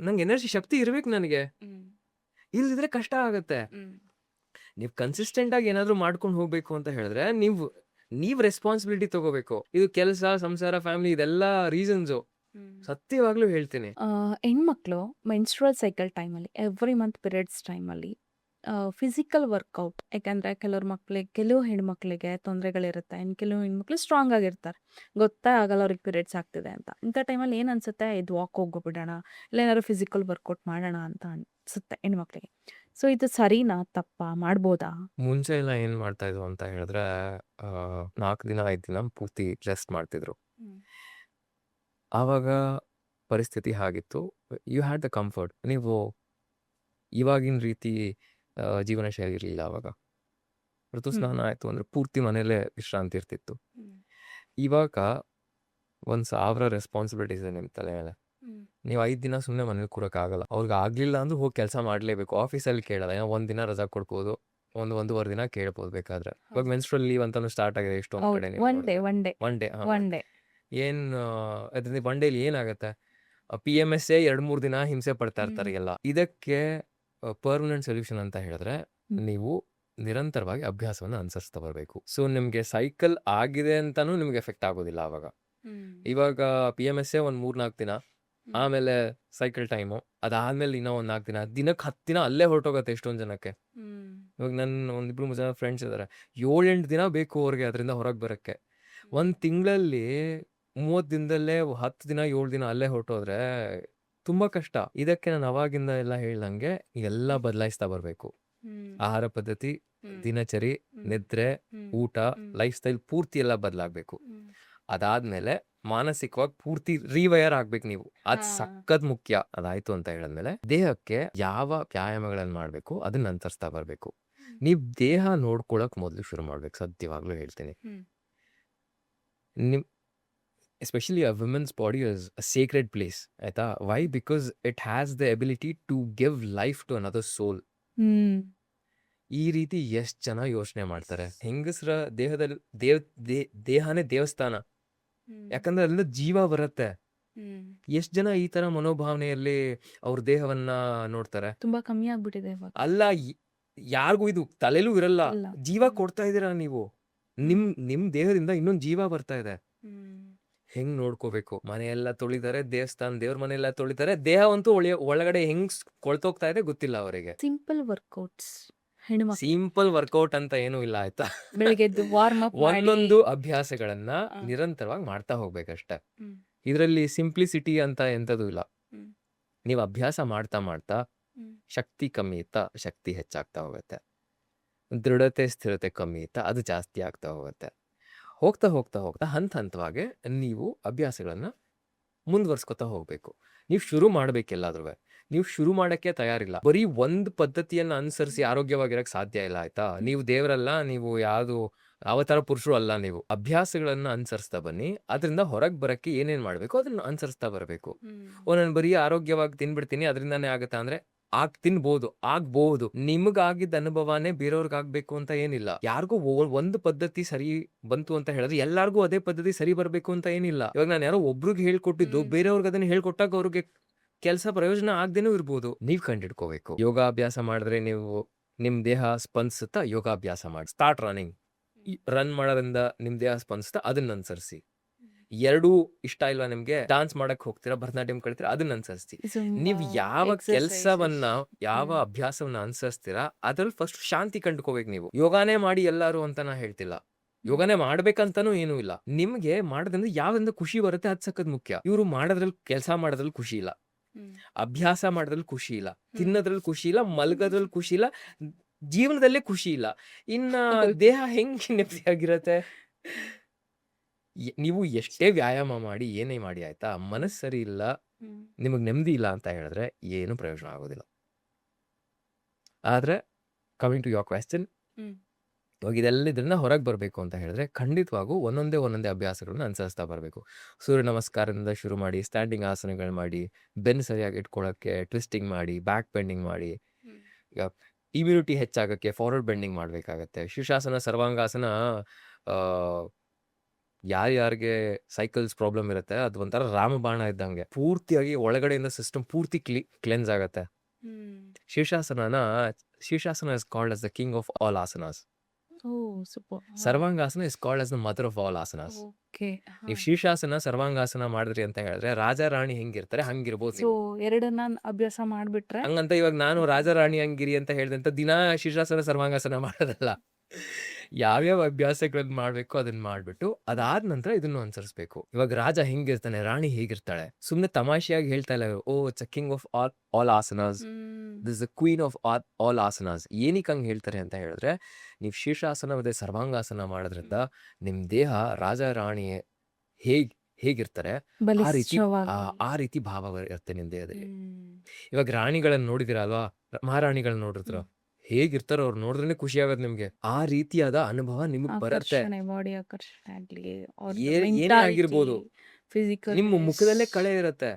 ನಂಗೆ ಎನರ್ಜಿ ಶಕ್ತಿ ಇರ್ಬೇಕು ನನಗೆ. ಇಲ್ದಿದ್ರೆ ಕಷ್ಟ ಆಗತ್ತೆ. ನೀವು ಕನ್ಸಿಸ್ಟೆಂಟ್ ಆಗಿ ಏನಾದ್ರು ಮಾಡ್ಕೊಂಡು ಹೋಗ್ಬೇಕು ಅಂತ ಹೇಳಿದ್ರೆ ನೀವು ರೆಸ್ಪಾನ್ಸಿಬಿಲಿಟಿ ತಗೋಬೇಕು. ಇದು ಕೆಲಸ, ಸಂಸಾರ, ಫ್ಯಾಮಿಲಿ ಇದೆಲ್ಲ ರೀಸನ್ಸು. ಸತ್ಯವಾಗ್ಲೂ ಹೇಳ್ತೀನಿ. ಹೆಣ್ಮಕ್ಳು ಮೆನ್ಸ್ಟ್ರುವಲ್ ಸೈಕಲ್ ಟೈಮಲ್ಲಿ, ಎವ್ರಿ ಮಂತ್ ಪೀರಿಯಡ್ಸ್ ಟೈಮಲ್ಲಿ ಫಿಸಿಕಲ್ ವರ್ಕೌಟ್, ಯಾಕಂದರೆ ಕೆಲವು ಹೆಣ್ಮಕ್ಳಿಗೆ ತೊಂದರೆಗಳಿರುತ್ತೆ, ಇನ್ನು ಕೆಲವು ಹೆಣ್ಮಕ್ಳು ಸ್ಟ್ರಾಂಗ್ ಆಗಿರ್ತಾರೆ, ಗೊತ್ತೇ ಆಗಲ್ಲ ಅವ್ರಿಗೆ ಪೀರಿಯಡ್ಸ್ ಆಗ್ತಿದೆ ಅಂತ. ಇಂಥ ಟೈಮಲ್ಲಿ ಏನು ಅನ್ಸುತ್ತೆ, ಇದು ವಾಕ್ ಹೋಗ್ಬಿಡೋಣ, ಇಲ್ಲ ಏನಾದ್ರು ಫಿಸಿಕಲ್ ವರ್ಕೌಟ್ ಮಾಡೋಣ ಅಂತ ಅನ್ಸುತ್ತೆ ಹೆಣ್ಮಕ್ಳಿಗೆ. ಸೊ ಇದು ಸರಿನಾ, ತಪ್ಪಾ, ಮಾಡ್ಬೋದಾ? ಮುಂಚೆ ಎಲ್ಲ ಏನ್ ಮಾಡ್ತಾ ಇದ್ವು ಅಂತ ಹೇಳಿದ್ರೆ 4 ದಿನ 5 ದಿನ ಪೂರ್ತಿ ರೆಸ್ಟ್ ಮಾಡ್ತಿದ್ರು. ಆವಾಗ ಪರಿಸ್ಥಿತಿ ಹಾಗಿತ್ತು. You had the comfort. ನೀವು ಇವಾಗಿನ ರೀತಿ ಜೀವನ ಶೈಲಿ ಇರಲಿಲ್ಲ ಆವಾಗ. ಋತುಸ್ನಾನ ಆಯಿತು ಅಂದರೆ ಪೂರ್ತಿ ಮನೇಲೇ ವಿಶ್ರಾಂತಿ ಇರ್ತಿತ್ತು. ಇವಾಗ 1000 ರೆಸ್ಪಾನ್ಸಿಬಿಲಿಟೀಸ್ ಇದೆ ನಿಮ್ಮ ತಲೆ ಮೇಲೆ. ನೀವು 5 ದಿನ ಸುಮ್ಮನೆ ಮನೇಲಿ ಕೂರೋಕ್ಕಾಗಲ್ಲ. ಅವ್ರಿಗೆ ಆಗಲಿಲ್ಲ ಅಂದ್ರೂ ಹೋಗಿ ಕೆಲಸ ಮಾಡಲೇಬೇಕು. ಆಫೀಸಲ್ಲಿ ಕೇಳಲ್ಲ. ಏನೋ 1 ದಿನ ರಜಾ ಕೊಡ್ಬೋದು, 1-1.5 ದಿನ ಕೇಳ್ಬೋದು ಬೇಕಾದ್ರೆ. ಇವಾಗ ಮೆನ್ಸ್ಟ್ರುವಲ್ ಲೀವ್ ಅಂತಾನು ಸ್ಟಾರ್ಟ್ ಆಗಿದೆ ಎಷ್ಟೊಂದು ಕಡೆ. ಒನ್ ಡೇ ಒನ್ ಡೇ ಏನು ಅದರಿಂದ ಒನ್ ಡೇಲಿ ಏನಾಗುತ್ತೆ? PMSA 2-3 ದಿನ ಹಿಂಸೆ ಪಡ್ತಾ ಇರ್ತಾರೆ ಎಲ್ಲ. ಇದಕ್ಕೆ ಪರ್ಮನೆಂಟ್ ಸೊಲ್ಯೂಷನ್ ಅಂತ ಹೇಳಿದ್ರೆ ನೀವು ನಿರಂತರವಾಗಿ ಅಭ್ಯಾಸವನ್ನು ಅನುಸರಿಸ್ತಾ ಬರಬೇಕು. ಸೊ ನಿಮಗೆ ಸೈಕಲ್ ಆಗಿದೆ ಅಂತಾನು ನಿಮ್ಗೆ ಎಫೆಕ್ಟ್ ಆಗೋದಿಲ್ಲ ಆವಾಗ. ಇವಾಗ PMSA ಒಂದು 3-4 ದಿನ, ಆಮೇಲೆ ಸೈಕಲ್ ಟೈಮು, ಅದಾದ್ಮೇಲೆ ಇನ್ನೂ ಒಂದು 4 ದಿನ, ದಿನಕ್ಕೆ 10 ದಿನ ಅಲ್ಲೇ ಹೊರಟೋಗುತ್ತೆ ಎಷ್ಟೊಂದು ಜನಕ್ಕೆ. ಇವಾಗ ನನ್ನ 1-2 ಜನ ಫ್ರೆಂಡ್ಸ್ ಇದ್ದಾರೆ, 7-8 ದಿನ ಬೇಕು ಅವ್ರಿಗೆ ಅದರಿಂದ ಹೊರಗೆ ಬರೋಕ್ಕೆ. 1 ತಿಂಗಳಲ್ಲಿ 30 ದಿನದಲ್ಲೇ 10 ದಿನ 7 ದಿನ ಅಲ್ಲೇ ಹೊರಟೋದ್ರೆ ತುಂಬ ಕಷ್ಟ. ಇದಕ್ಕೆ ನಾನು ಅವಾಗಿಂದ ಎಲ್ಲ ಹೇಳ್ದಂಗೆ ಎಲ್ಲ ಬದಲಾಯಿಸ್ತಾ ಬರಬೇಕು. ಆಹಾರ ಪದ್ಧತಿ, ದಿನಚರಿ, ನಿದ್ರೆ, ಊಟ, ಲೈಫ್ ಸ್ಟೈಲ್ ಪೂರ್ತಿ ಎಲ್ಲ ಬದಲಾಗಬೇಕು. ಅದಾದ್ಮೇಲೆ ಮಾನಸಿಕವಾಗಿ ಪೂರ್ತಿ ರಿವೈರ್ ಆಗ್ಬೇಕು ನೀವು. ಅದು ಸಖತ್ ಮುಖ್ಯ. ಅದಾಯ್ತು ಅಂತ ಹೇಳಿದ್ಮೇಲೆ ದೇಹಕ್ಕೆ ಯಾವ ವ್ಯಾಯಾಮಗಳನ್ನು ಮಾಡಬೇಕು ಅದನ್ನ ಅಂತರಿಸ್ತಾ ಬರಬೇಕು. ನೀವು ದೇಹ ನೋಡ್ಕೊಳಕ್ ಮೊದಲು ಶುರು ಮಾಡ್ಬೇಕು. ಸತ್ಯವಾಗ್ಲೂ ಹೇಳ್ತೀನಿ. ನಿಮ್ especially a women's body is a sacred place. ಆಯ್ತಾ? Why? Because it has the ability to give life to another soul. ಈ ರೀತಿ ಎಷ್ಟು ಜನ ಯೋಚನೆ ಮಾಡ್ತಾರೆ. ಹೆಂಗಸರ ದೇಹದಲ್ಲಿ ದೇಹನೇ ದೇವಸ್ಥಾನ. ಯಾಕಂದ್ರೆ ಅಲ್ಲಿಂದ ಜೀವ ಬರುತ್ತೆ. ಎಷ್ಟು ಜನ ಈ ತರ ಮನೋಭಾವನೆಯಲ್ಲಿ ಅವ್ರ ದೇಹವನ್ನ ನೋಡ್ತಾರೆ? ತುಂಬಾ ಕಮ್ಮಿ ಆಗ್ಬಿಟ್ಟಿದೆ ಇವಾಗ. ಅಲ್ಲ, ಯಾರಿಗೂ ಇದು ತಲೆಲೂ ಇರಲ್ಲ. ಜೀವ ಕೊಡ್ತಾ ಇದ್ದೀರಾ ನೀವು. ನಿಮ್ ದೇಹದಿಂದ ಇನ್ನೊಂದು ಜೀವ ಬರ್ತಾ ಇದೆ. ಹೆಂಗ್ ನೋಡ್ಕೋಬೇಕು? ಮನೆಯೆಲ್ಲ ತೊಳಿತಾರೆ, ದೇವ್ರ ಮನೆಯೆಲ್ಲ ತೊಳಿತಾರೆ, ದೇಹವಂತೂ ಒಳಗಡೆ ಹೆಂಗ್ ಕೊಳ್ತೋಗ್ತಾ ಇದೆ ಗೊತ್ತಿಲ್ಲ ಅವರಿಗೆ. ಸಿಂಪಲ್ ವರ್ಕೌಟ್ಸ್ ಸಿಂಪಲ್ ವರ್ಕೌಟ್ ಅಂತ ಏನೂ ಇಲ್ಲ, ಆಯ್ತಾ? ಬೆಳಿಗ್ಗೆ ವಾರ್ಮ್ ಅಪ್ ಒಂದೊಂದು ಅಭ್ಯಾಸಗಳನ್ನ ನಿರಂತರವಾಗಿ ಮಾಡ್ತಾ ಹೋಗ್ಬೇಕಷ್ಟೆ. ಇದರಲ್ಲಿ ಸಿಂಪ್ಲಿಸಿಟಿ ಅಂತ ಎಂಥದ್ದು ಇಲ್ಲ. ನೀವು ಅಭ್ಯಾಸ ಮಾಡ್ತಾ ಮಾಡ್ತಾ ಶಕ್ತಿ ಕಮ್ಮಿ ಇತ್ತಾ ಶಕ್ತಿ ಹೆಚ್ಚಾಗ್ತಾ ಹೋಗುತ್ತೆ. ದೃಢತೆ ಸ್ಥಿರತೆ ಕಮ್ಮಿ ಇತ್ತಾ ಅದು ಜಾಸ್ತಿ ಆಗ್ತಾ ಹೋಗುತ್ತೆ. ಹೋಗ್ತಾ ಹೋಗ್ತಾ ಹೋಗ್ತಾ ಹಂತವಾಗಿ ನೀವು ಅಭ್ಯಾಸಗಳನ್ನ ಮುಂದುವರ್ಸ್ಕೊತಾ ಹೋಗ್ಬೇಕು. ನೀವು ಶುರು ಮಾಡ್ಬೇಕೆಲ್ಲಾದ್ರೂ. ನೀವು ಶುರು ಮಾಡಕ್ಕೆ ತಯಾರಿಲ್ಲ. ಬರೀ ಒಂದು ಪದ್ಧತಿಯನ್ನ ಅನುಸರಿಸಿ ಆರೋಗ್ಯವಾಗಿರಕ್ಕೆ ಸಾಧ್ಯ ಇಲ್ಲ, ಆಯ್ತಾ? ನೀವು ದೇವರಲ್ಲ, ನೀವು ಯಾವುದು ಅವತಾರ ಪುರುಷರು ಅಲ್ಲ. ನೀವು ಅಭ್ಯಾಸಗಳನ್ನ ಅನುಸರಿಸ್ತಾ ಬನ್ನಿ. ಅದರಿಂದ ಹೊರಗೆ ಬರಕ್ಕೆ ಏನೇನ್ ಮಾಡ್ಬೇಕು ಅದನ್ನ ಅನುಸರಿಸ್ತಾ ಬರಬೇಕು. ನಾನು ಬರೀ ಆರೋಗ್ಯವಾಗಿ ತಿನ್ಬಿಡ್ತೀನಿ ಅದರಿಂದಾನೇ ಆಗುತ್ತಾ ಅಂದ್ರೆ ತಿನ್ಬೋದು, ಆಗ್ಬಹುದು. ನಿಮಗಾಗಿದ್ದ ಅನುಭವನೇ ಬೇರೆಯವ್ರಿಗೆ ಆಗ್ಬೇಕು ಅಂತ ಏನಿಲ್ಲ. ಯಾರಿಗೂ ಒಂದು ಪದ್ಧತಿ ಸರಿ ಬಂತು ಅಂತ ಹೇಳಿದ್ರೆ ಎಲ್ಲಾರ್ಗೂ ಅದೇ ಪದ್ಧತಿ ಸರಿ ಬರ್ಬೇಕು ಅಂತ ಏನಿಲ್ಲ. ಇವಾಗ ನಾನು ಯಾರೋ ಒಬ್ರಿಗೆ ಹೇಳ್ಕೊಟ್ಟಿದ್ದು ಬೇರೆಯವ್ರಿಗೆ ಅದನ್ನ ಹೇಳ್ಕೊಟ್ಟಾಗ ಅವ್ರಿಗೆ ಕೆಲಸ ಪ್ರಯೋಜನ ಆಗ್ದೇನೂ ಇರ್ಬೋದು. ನೀವ್ ಕಂಡಿಡ್ಕೋಬೇಕು. ಯೋಗಾಭ್ಯಾಸ ಮಾಡಿದ್ರೆ ನಿಮ್ ದೇಹ ಸ್ಪಂದಿಸುತ್ತಾ, ಯೋಗಾಭ್ಯಾಸ ಮಾಡಿ. Start running. ರನ್ ಮಾಡೋದ್ರಿಂದ ನಿಮ್ ದೇಹ ಸ್ಪಂದಿಸುತ್ತಾ, ಅದನ್ನ ಅನುಸರಿಸಿ. ಎರಡೂ ಇಷ್ಟ ಇಲ್ವಾ ನಿಮ್ಗೆ, ಡಾನ್ಸ್ ಮಾಡಕ್ ಹೋಗ್ತೀರಾ, ಭರತನಾಟ್ಯಂ ಕಲಿತೀರಾ, ಅದನ್ನ ಅನುಸರಿಸಿ. ನೀವ್ ಯಾವ ಕೆಲ್ಸವನ್ನ, ಯಾವ ಅಭ್ಯಾಸವನ್ನ ಅನುಸರಿಸ್ತೀರಾ ಅದ್ರಲ್ಲಿ ಫಸ್ಟ್ ಶಾಂತಿ ಕಂಡುಕೋಬೇಕು. ನೀವು ಯೋಗಾನೇ ಮಾಡಿ ಎಲ್ಲಾರು ಅಂತ ನಾ ಹೇಳ್ತಿಲ್ಲ. ಯೋಗಾನೇ ಮಾಡ್ಬೇಕಂತಾನೂ ಏನೂ ಇಲ್ಲ. ನಿಮ್ಗೆ ಮಾಡೋದ್ರಿಂದ ಯಾವ್ದ್ರಿಂದ ಖುಷಿ ಬರುತ್ತೆ ಅದ್ ಸಖತ್ ಮುಖ್ಯ. ಇವ್ರು ಮಾಡೋದ್ರಲ್ಲಿ, ಕೆಲಸ ಮಾಡೋದ್ರಲ್ಲಿ ಖುಷಿ ಇಲ್ಲ, ಅಭ್ಯಾಸ ಮಾಡೋದ್ರಲ್ಲಿ ಖುಷಿ ಇಲ್ಲ, ತಿನ್ನೋದ್ರಲ್ಲಿ ಖುಷಿ ಇಲ್ಲ, ಮಲ್ಗೋದ್ರಲ್ಲಿ ಖುಷಿ ಇಲ್ಲ, ಜೀವನದಲ್ಲೇ ಖುಷಿ ಇಲ್ಲ. ಇನ್ನ ದೇಹ ಹೆಂಗ್ ನೆಮ್ಮದಿಯಾಗಿರತ್ತೆ? ನೀವು ಎಷ್ಟೇ ವ್ಯಾಯಾಮ ಮಾಡಿ, ಏನೇ ಮಾಡಿ ಆಯ್ತಾ, ಮನಸ್ಸು ಸರಿ ಇಲ್ಲ, ನಿಮಗ್ ನೆಮ್ಮದಿ ಇಲ್ಲ ಅಂತ ಹೇಳಿದ್ರೆ ಏನು ಪ್ರಯೋಜನ ಆಗೋದಿಲ್ಲ. ಆದ್ರೆ ಕಮಿಂಗ್ ಟು ಯೋರ್ ಕ್ವೆಶ್ಚನ್, ಇವಾಗ ಇದೆಲ್ಲದ್ರಿಂದ ಹೊರಗೆ ಬರಬೇಕು ಅಂತ ಹೇಳಿದ್ರೆ ಖಂಡಿತವಾಗೂ ಒಂದೊಂದೇ ಅಭ್ಯಾಸಗಳನ್ನ ಅನುಸರಿಸ್ತಾ ಬರಬೇಕು. ಸೂರ್ಯ ನಮಸ್ಕಾರದಿಂದ ಶುರು ಮಾಡಿ, ಸ್ಟ್ಯಾಂಡಿಂಗ್ ಆಸನಗಳು ಮಾಡಿ, ಬೆನ್ನು ಸರಿಯಾಗಿ ಇಟ್ಕೊಳ್ಳೋಕ್ಕೆ ಟ್ವಿಸ್ಟಿಂಗ್ ಮಾಡಿ, ಬ್ಯಾಕ್ ಬೆಂಡಿಂಗ್ ಮಾಡಿ. ಈಗ ಇಮ್ಯುನಿಟಿ ಹೆಚ್ಚಾಗಕ್ಕೆ ಫಾರ್ವರ್ಡ್ ಬೆಂಡಿಂಗ್ ಮಾಡಬೇಕಾಗತ್ತೆ. ಶೀರ್ಷಾಸನ, ಸರ್ವಾಂಗಾಸನ ಯಾರ್ಯಾರಿಗೆ ಸೈಕಲ್ಸ್ ಪ್ರಾಬ್ಲಮ್ ಇರುತ್ತೆ ಅದು ಒಂಥರ ರಾಮಬಾಣ ಇದ್ದಂಗೆ, ಪೂರ್ತಿಯಾಗಿ ಒಳಗಡೆಯಿಂದ ಸಿಸ್ಟಮ್ ಪೂರ್ತಿ ಕ್ಲೆನ್ಸ್ ಆಗತ್ತೆ. ಶೀರ್ಷಾಸನ is called as the king of all asanas. ಸರ್ವಾಂಗಾಸನ is called as the mother of all asanas. ನೀವು ಶೀರ್ಷಾಸನ, ಸರ್ವಾಂಗಾಸನ ಮಾಡಿದ್ರಿ ಅಂತ ಹೇಳಿದ್ರೆ ರಾಜ ರಾಣಿ ಹೆಂಗಿರ್ತಾರೆ ಹಂಗಿರ್ಬೋದು ಸೊ ನೀವು. ಎರಡನ್ನ ಅಭ್ಯಾಸ ಮಾಡ್ಬಿಟ್ರೆ ಹಂಗಂತ ಇವಾಗ ನಾನು ರಾಜ ರಾಣಿ ಹಂಗಿರಿ ಅಂತ ಹೇಳ್ದಂತ ದಿನಾ ಶೀರ್ಷಾಸನ, ಸರ್ವಾಂಗಾಸನ ಮಾಡೋದಲ್ಲ. ಯಾವ್ಯಾವ ಅಭ್ಯಾಸಗಳನ್ನ ಮಾಡ್ಬೇಕು ಅದನ್ನ ಮಾಡ್ಬಿಟ್ಟು ಅದಾದ ನಂತರ ಇದನ್ನು ಅನುಸರಿಸ್ಬೇಕು. ಇವಾಗ ರಾಜ ಹೆಂಗಿರ್ತಾನೆ, ರಾಣಿ ಹೇಗಿರ್ತಾಳೆ, ಸುಮ್ನೆ ತಮಾಷೆಯಾಗಿ ಹೇಳ್ತಾ ಇಲ್ಲ oh it's a king of all asanas, this the queen of all asanas. ಏನಕ್ಕೆ ಹಂಗೆ ಹೇಳ್ತಾರೆ ಅಂತ ಹೇಳಿದ್ರೆ, ನೀವು ಶೀರ್ಷಾಸನ ಮತ್ತೆ ಸರ್ವಾಂಗಾಸನ ಮಾಡೋದ್ರಿಂದ ನಿಮ್ ದೇಹ ರಾಜ ರಾಣಿ ಹೇಗಿರ್ತಾರೆ ಆ ರೀತಿ ಭಾವ ಇರುತ್ತೆ ನಿಮ್ ದೇಹದಲ್ಲಿ. ಇವಾಗ ರಾಣಿಗಳನ್ನ ನೋಡಿದಿರ ಅಲ್ವಾ, ಮಹಾರಾಣಿಗಳನ್ನ ನೋಡಿದ್ರ ಹೇಗಿರ್ತಾರೋ ಅವ್ರು ನೋಡಿದ್ರೆ ಖುಷಿ ಆಗೋದು ನಿಮ್ಗೆ. ಆ ರೀತಿಯಾದ ಅನುಭವ ನಿಮಗ್ ಬರುತ್ತೆ. ಬಾಡಿ ಆಕರ್ಷಣೆ ಆಗ್ಲಿ, ಏನೇ ಆಗಿರ್ಬೋದು, ನಿಮ್ಮ ಮುಖದಲ್ಲೇ ಕಳೆ ಇರುತ್ತೆ.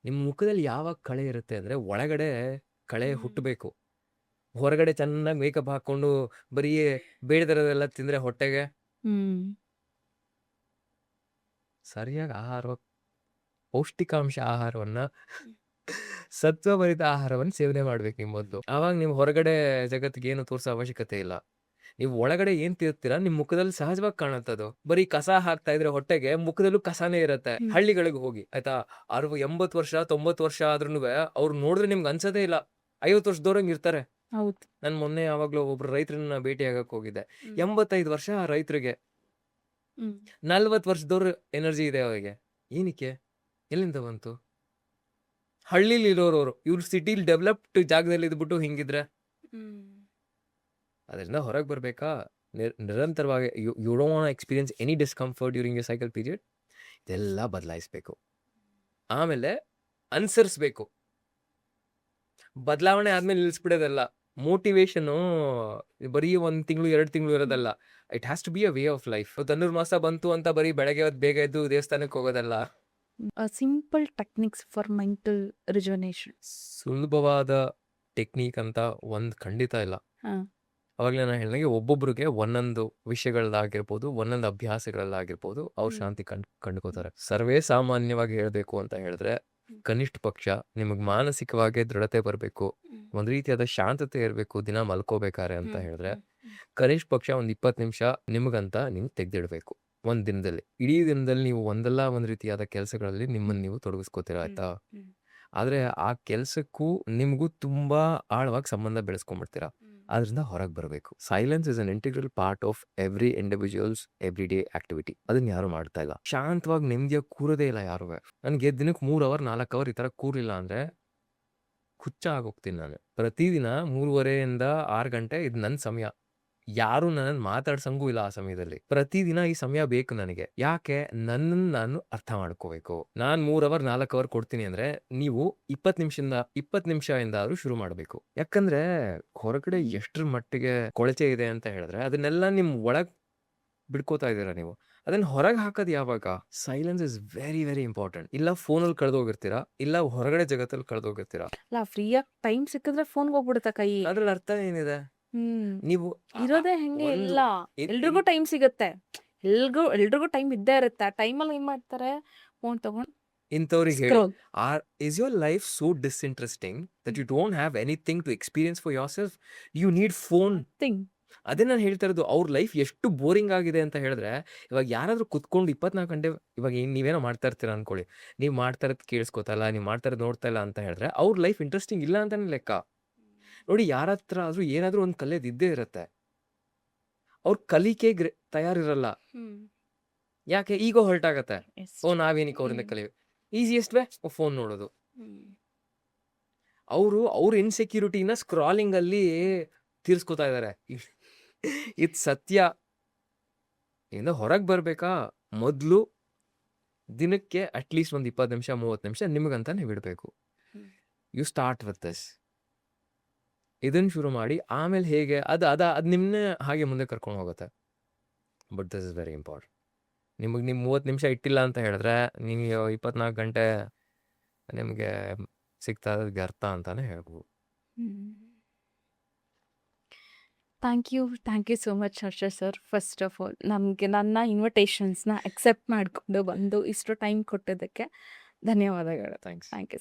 ನಿಮ್ಮ ಮುಖದಲ್ಲಿ ಯಾವಾಗ ಕಳೆ ಇರುತ್ತೆ ಅಂದ್ರೆ ಒಳಗಡೆ ಕಳೆ ಹುಟ್ಟಬೇಕು. ಹೊರಗಡೆ ಚೆನ್ನಾಗಿ ಮೇಕಪ್ ಹಾಕೊಂಡು ಬರೀ ಬೇಡದರದೆಲ್ಲ ತಿಂದ್ರೆ ಹೊಟ್ಟೆಗೆ ಸರಿಯಾಗಿ ಪೌಷ್ಟಿಕಾಂಶ ಆಹಾರವನ್ನ, ಸತ್ವಭರಿತ ಆಹಾರವನ್ನು ಸೇವನೆ ಮಾಡ್ಬೇಕು ನಿಮ್ಮ ಮೊದಲು. ಆವಾಗ ನೀವು ಹೊರಗಡೆ ಜಗತ್ತಿಗೆ ಏನು ತೋರಿಸೋ ಅವಶ್ಯಕತೆ ಇಲ್ಲ. ನೀವು ಒಳಗಡೆ ಏನ್ ತಿರ್ತೀರಾ ನಿಮ್ ಮುಖದಲ್ಲಿ ಸಹಜವಾಗಿ ಕಾಣುತ್ತದು. ಬರೀ ಕಸ ಹಾಕ್ತಾ ಇದ್ರೆ ಹೊಟ್ಟೆಗೆ ಮುಖದಲ್ಲೂ ಕಸಾನೇ ಇರತ್ತೆ. ಹಳ್ಳಿಗಳಿಗೆ ಹೋಗಿ ಆಯ್ತಾ, 80 ವರ್ಷ 90 ವರ್ಷ ಆದ್ರೂ ಅವ್ರು ನೋಡಿದ್ರೆ ನಿಮ್ಗೆ ಅನ್ಸದೇ ಇಲ್ಲ, 50 ವರ್ಷದವ್ರಂಗ್ ಇರ್ತಾರೆ. ನನ್ ಮೊನ್ನೆ ಯಾವಾಗ್ಲೂ ಒಬ್ರು ರೈತರನ್ನ ಭೇಟಿ ಆಗಕ್ ಹೋಗಿದ್ದೆ. 85 ವರ್ಷ ಆ ರೈತರಿಗೆ, 40 ವರ್ಷದವ್ರ ಎನರ್ಜಿ ಇದೆ ಅವರಿಗೆ. ಏನಕ್ಕೆ, ಎಲ್ಲಿಂದ ಬಂತು? ಹಳ್ಳಿಲಿ ಇರೋರು, ಇವ್ರು ಸಿಟಿಲಿ ಡೆವಲಪ್ಡ್ ಜಾಗದಲ್ಲಿ ಇದ್ಬಿಟ್ಟು ಹಿಂಗಿದ್ರೆ ಅದರಿಂದ ಹೊರಗೆ ಬರ್ಬೇಕಾ? ನಿರಂತರವಾಗಿ you don't want to experience any discomfort during your cycle period. ಇದೆಲ್ಲ ಬದಲಾಯಿಸ್ಬೇಕು, ಆಮೇಲೆ ಅನುಸರಿಸ್ಬೇಕು. ಬದಲಾವಣೆ ಆದ್ಮೇಲೆ ನಿಲ್ಲಿಸ್ಬಿಡೋದಲ್ಲ. ಮೋಟಿವೇಶನ್ ಬರೀ 1 ತಿಂಗಳು 2 ತಿಂಗಳು ಇರೋದಲ್ಲ. It has to be a way of life. ಧನುರ್ಮಾಸ ಬಂತು ಅಂತ ಬರೀ ಬೆಳಗ್ಗೆ ಬೇಗ ಎದ್ದು ದೇವಸ್ಥಾನಕ್ಕೆ ಹೋಗೋದಲ್ಲ. Simple techniques for mental rejuvenation. ಸುಲಭವಾದ ಟೆಕ್ನಿಕ್ ಅಂತ ಒಂದ್ ಖಂಡಿತ ಇಲ್ಲ. ಅವಾಗಲೇ ನಾನು ಹೇಳಿದಂಗೆ ಒಬ್ಬೊಬ್ರಿಗೆ ಒಂದೊಂದು ವಿಷಯಗಳಾಗಿರ್ಬೋದು, ಒಂದೊಂದು ಅಭ್ಯಾಸಗಳಾಗಿರ್ಬೋದು, ಅವ್ರು ಶಾಂತಿ ಕಂಡುಕೋತಾರೆ. ಸರ್ವೇ ಸಾಮಾನ್ಯವಾಗಿ ಹೇಳ್ಬೇಕು ಅಂತ ಹೇಳಿದ್ರೆ ಕನಿಷ್ಠ ಪಕ್ಷ ನಿಮಗ್ ಮಾನಸಿಕವಾಗಿ ದೃಢತೆ ಬರಬೇಕು, ಒಂದ್ ರೀತಿಯಾದ ಶಾಂತತೆ ಇರಬೇಕು ದಿನ ಮಲ್ಕೋಬೇಕಾರೆ ಅಂತ ಹೇಳಿದ್ರೆ ಕನಿಷ್ಠ ಪಕ್ಷ ಒಂದ್ 20 ನಿಮಿಷ ನಿಮಗಂತ ನೀವು ತೆಗ್ದಿಡ್ಬೇಕು. ಒಂದ್ ದಿನದಲ್ಲಿ, ಇಡೀ ದಿನದಲ್ಲಿ ನೀವು ಒಂದಲ್ಲ ಒಂದ್ ರೀತಿಯಾದ ಕೆಲಸಗಳಲ್ಲಿ ನಿಮ್ಮನ್ನ ನೀವು ತೊಡಗಿಸ್ಕೋತೀರ ಆಯ್ತಾ. ಆದ್ರೆ ಆ ಕೆಲ್ಸಕ್ಕೂ ನಿಮ್ಗೂ ತುಂಬಾ ಆಳವಾಗಿ ಸಂಬಂಧ ಬೆಳೆಸ್ಕೊಂಡ್ಬಿಡ್ತೀರಾ. ಅದರಿಂದ ಹೊರಗೆ ಬರಬೇಕು. Silence is an integral part of every individuals every day activity. ಅದನ್ನ ಯಾರು ಮಾಡ್ತಾ ಇಲ್ಲ. ಶಾಂತವಾಗಿ ನೆಮ್ಮದಿಯಾಗಿ ಕೂರೋದೇ ಇಲ್ಲ ಯಾರು. ನನ್ಗೆ ದಿನಕ್ಕೆ 3 ಅವರ್ 4 ಅವರ್ ಈ ತರ ಕೂರ್ಲಿಲ್ಲ ಅಂದ್ರೆ ಹುಚ್ಚ ಆಗೋಗ್ತೀನಿ ನಾನು. ಪ್ರತಿದಿನ 3:30 6 ಗಂಟೆ ಇದು ನನ್ನ ಸಮಯ. ಯಾರು ನನ್ನನ್ನು ಮಾತಾಡ್ಸಂಗೂ ಇಲ್ಲ ಆ ಸಮಯದಲ್ಲಿ. ಪ್ರತಿದಿನ ಈ ಸಮಯ ಬೇಕು ನನಗೆ. ಯಾಕೆ? ನನ್ನನ್ನು ನಾನು ಅರ್ಥ ಮಾಡ್ಕೋಬೇಕು. ನಾನು 3 ಅವರ್ 4 ಅವರ್ ಕೊಡ್ತೀನಿ ಅಂದ್ರೆ ನೀವು 20 ನಿಮಿಷದಿಂದ ಆದ್ರೂ ಶುರು ಮಾಡಬೇಕು. ಯಾಕಂದ್ರೆ ಹೊರಗಡೆ ಎಷ್ಟರ ಮಟ್ಟಿಗೆ ಕೊಳಚೆ ಇದೆ ಅಂತ ಹೇಳಿದ್ರೆ ಅದನ್ನೆಲ್ಲ ನಿಮ್ ಒಳಗ್ ಬಿಡ್ಕೋತಾ ಇದ್ದೀರಾ ನೀವು. ಅದನ್ನ ಹೊರಗೆ ಹಾಕೋದು ಯಾವಾಗ? Silence is very very important. ಇಲ್ಲ ಫೋನಲ್ಲಿ ಕಳೆದೋಗಿರ್ತೀರಾ, ಇಲ್ಲ ಹೊರಗಡೆ ಜಗತ್ತಲ್ಲಿ ಕಳೆದೋಗಿರ್ತೀರಾ. ಅಲ್ಲ ಫ್ರೀಯಾಗಿ ಟೈಮ್ ಸಿಕ್ಕಿದ್ರೆ ಫೋನ್ಗೆ ಹೋಗ್ಬಿಡುತ್ತೆ ಕೈ. ಅದ್ರಲ್ಲಿ ಅರ್ಥ ಏನಿದೆ? ಹ್ಮ್ ನೀವು ಇರೋದೇ ಹೆಂಗೆ ಒಂದು ಇಲ್ಲ. ಎಲ್ರಿಗೂ ಟೈಮ್ ಸಿಗುತ್ತೆ, ಎಲ್ರಿಗೂ ಟೈಮ್ ಇದ್ದೇ ಇರುತ್ತೆ. ಆ ಟೈಮಲ್ಲಿ ಏನ್ ಮಾಡ್ತಾರೆ, ಫೋನ್ ತಗೊಂಡು ಇಂಥವ್ರಿಗೆ ಹೇಳಿ, scroll. is your life so disinteresting that you don't have anything to experience for yourself? You need phone. Thing ಅದೇ ನಾನು ಹೇಳ್ತಾ ಇರೋದು. ಅವ್ರ ಲೈಫ್ ಎಷ್ಟು ಬೋರಿಂಗ್ ಆಗಿದೆ ಅಂತ ಹೇಳಿದ್ರೆ, ಇವಾಗ ಯಾರಾದ್ರೂ ಕುತ್ಕೊಂಡು 24 ಗಂಟೆ ಇವಾಗ ನೀವೇನೋ ಮಾಡ್ತಾ ಇರ್ತೀರ ಅನ್ಕೊಳ್ಳಿ, ನೀವು ಮಾಡ್ತಾ ಇರೋದು ಕೇಳಿಸ್ಕೊತಾ ಇಲ್ಲ, ನೀವು ಮಾಡ್ತಾ ಇರೋದು ನೋಡ್ತಾ ಇಲ್ಲ ಅಂತ ಹೇಳಿದ್ರೆ ಅವ್ರ ಲೈಫ್ ಇಂಟ್ರೆಸ್ಟಿಂಗ್ ಇಲ್ಲ ಅಂತಾನೆ ಲೆಕ್ಕ. ನೋಡಿ, ಯಾರ ಹತ್ರ ಆದ್ರೂ ಏನಾದ್ರೂ ಒಂದು ಕಲಿಯೋದು ಇದ್ದೇ ಇರುತ್ತೆ. ಅವ್ರ ಕಲಿಕೆಗೆ ತಯಾರಿರಲ್ಲ. ಯಾಕೆ? ಈಗೋ ಹರ್ಟ್ ಆಗತ್ತೆ. ನಾವೇನಿಕ್ಕೆ ಅವರಿಂದ ಕಲಿಬೇಕು? ಈಸಿಯೆಸ್ಟ್ ವೇ ಫೋನ್ ನೋಡೋದು. ಅವ್ರ ಇನ್ಸೆಕ್ಯೂರಿಟಿನ ಸ್ಕ್ರಾಲಿಂಗ್ ಅಲ್ಲಿ ತೀರ್ಸ್ಕೊತಾ ಇದಾರೆ. ಇದು ಸತ್ಯ. ಇಂದ ಹೊರಗೆ ಬರ್ಬೇಕಾ, ಮೊದಲು ದಿನಕ್ಕೆ ಅಟ್ಲೀಸ್ಟ್ ಒಂದು 20 ನಿಮಿಷ 30 ನಿಮಿಷ ನಿಮಗಂತಾನೆ ಬಿಡಬೇಕು. You start with this. ಇದನ್ನ ಶುರು ಮಾಡಿ ಆಮೇಲೆ ಹೇಗೆ ಅದು ನಿಮ್ಮನ್ನೇ ಹಾಗೆ ಮುಂದೆ ಕರ್ಕೊಂಡು ಹೋಗುತ್ತೆ. But this is very important. ನಿಮಗೆ ನೀವು 30 ನಿಮಿಷ ಇಟ್ಟಿಲ್ಲ ಅಂತ ಹೇಳಿದ್ರೆ ನಿಮಗೆ 24 ಗಂಟೆ ನಿಮಗೆ ಸಿಗ್ತಾ ಇರೋದಕ್ಕೆ ಅರ್ಥ ಅಂತಾನೆ ಹೇಳ್ಬೋದು. Thank you so much Harsha sir. First of all ನಮಗೆ ನನ್ನ ಇನ್ವಿಟೇಷನ್ಸ್ನ ಅಕ್ಸೆಪ್ಟ್ ಮಾಡಿಕೊಂಡು ಬಂದು ಇಷ್ಟು ಟೈಮ್ ಕೊಟ್ಟಿದ್ದಕ್ಕೆ ಧನ್ಯವಾದಗಳು. ಥ್ಯಾಂಕ್ಸ್. Thank you.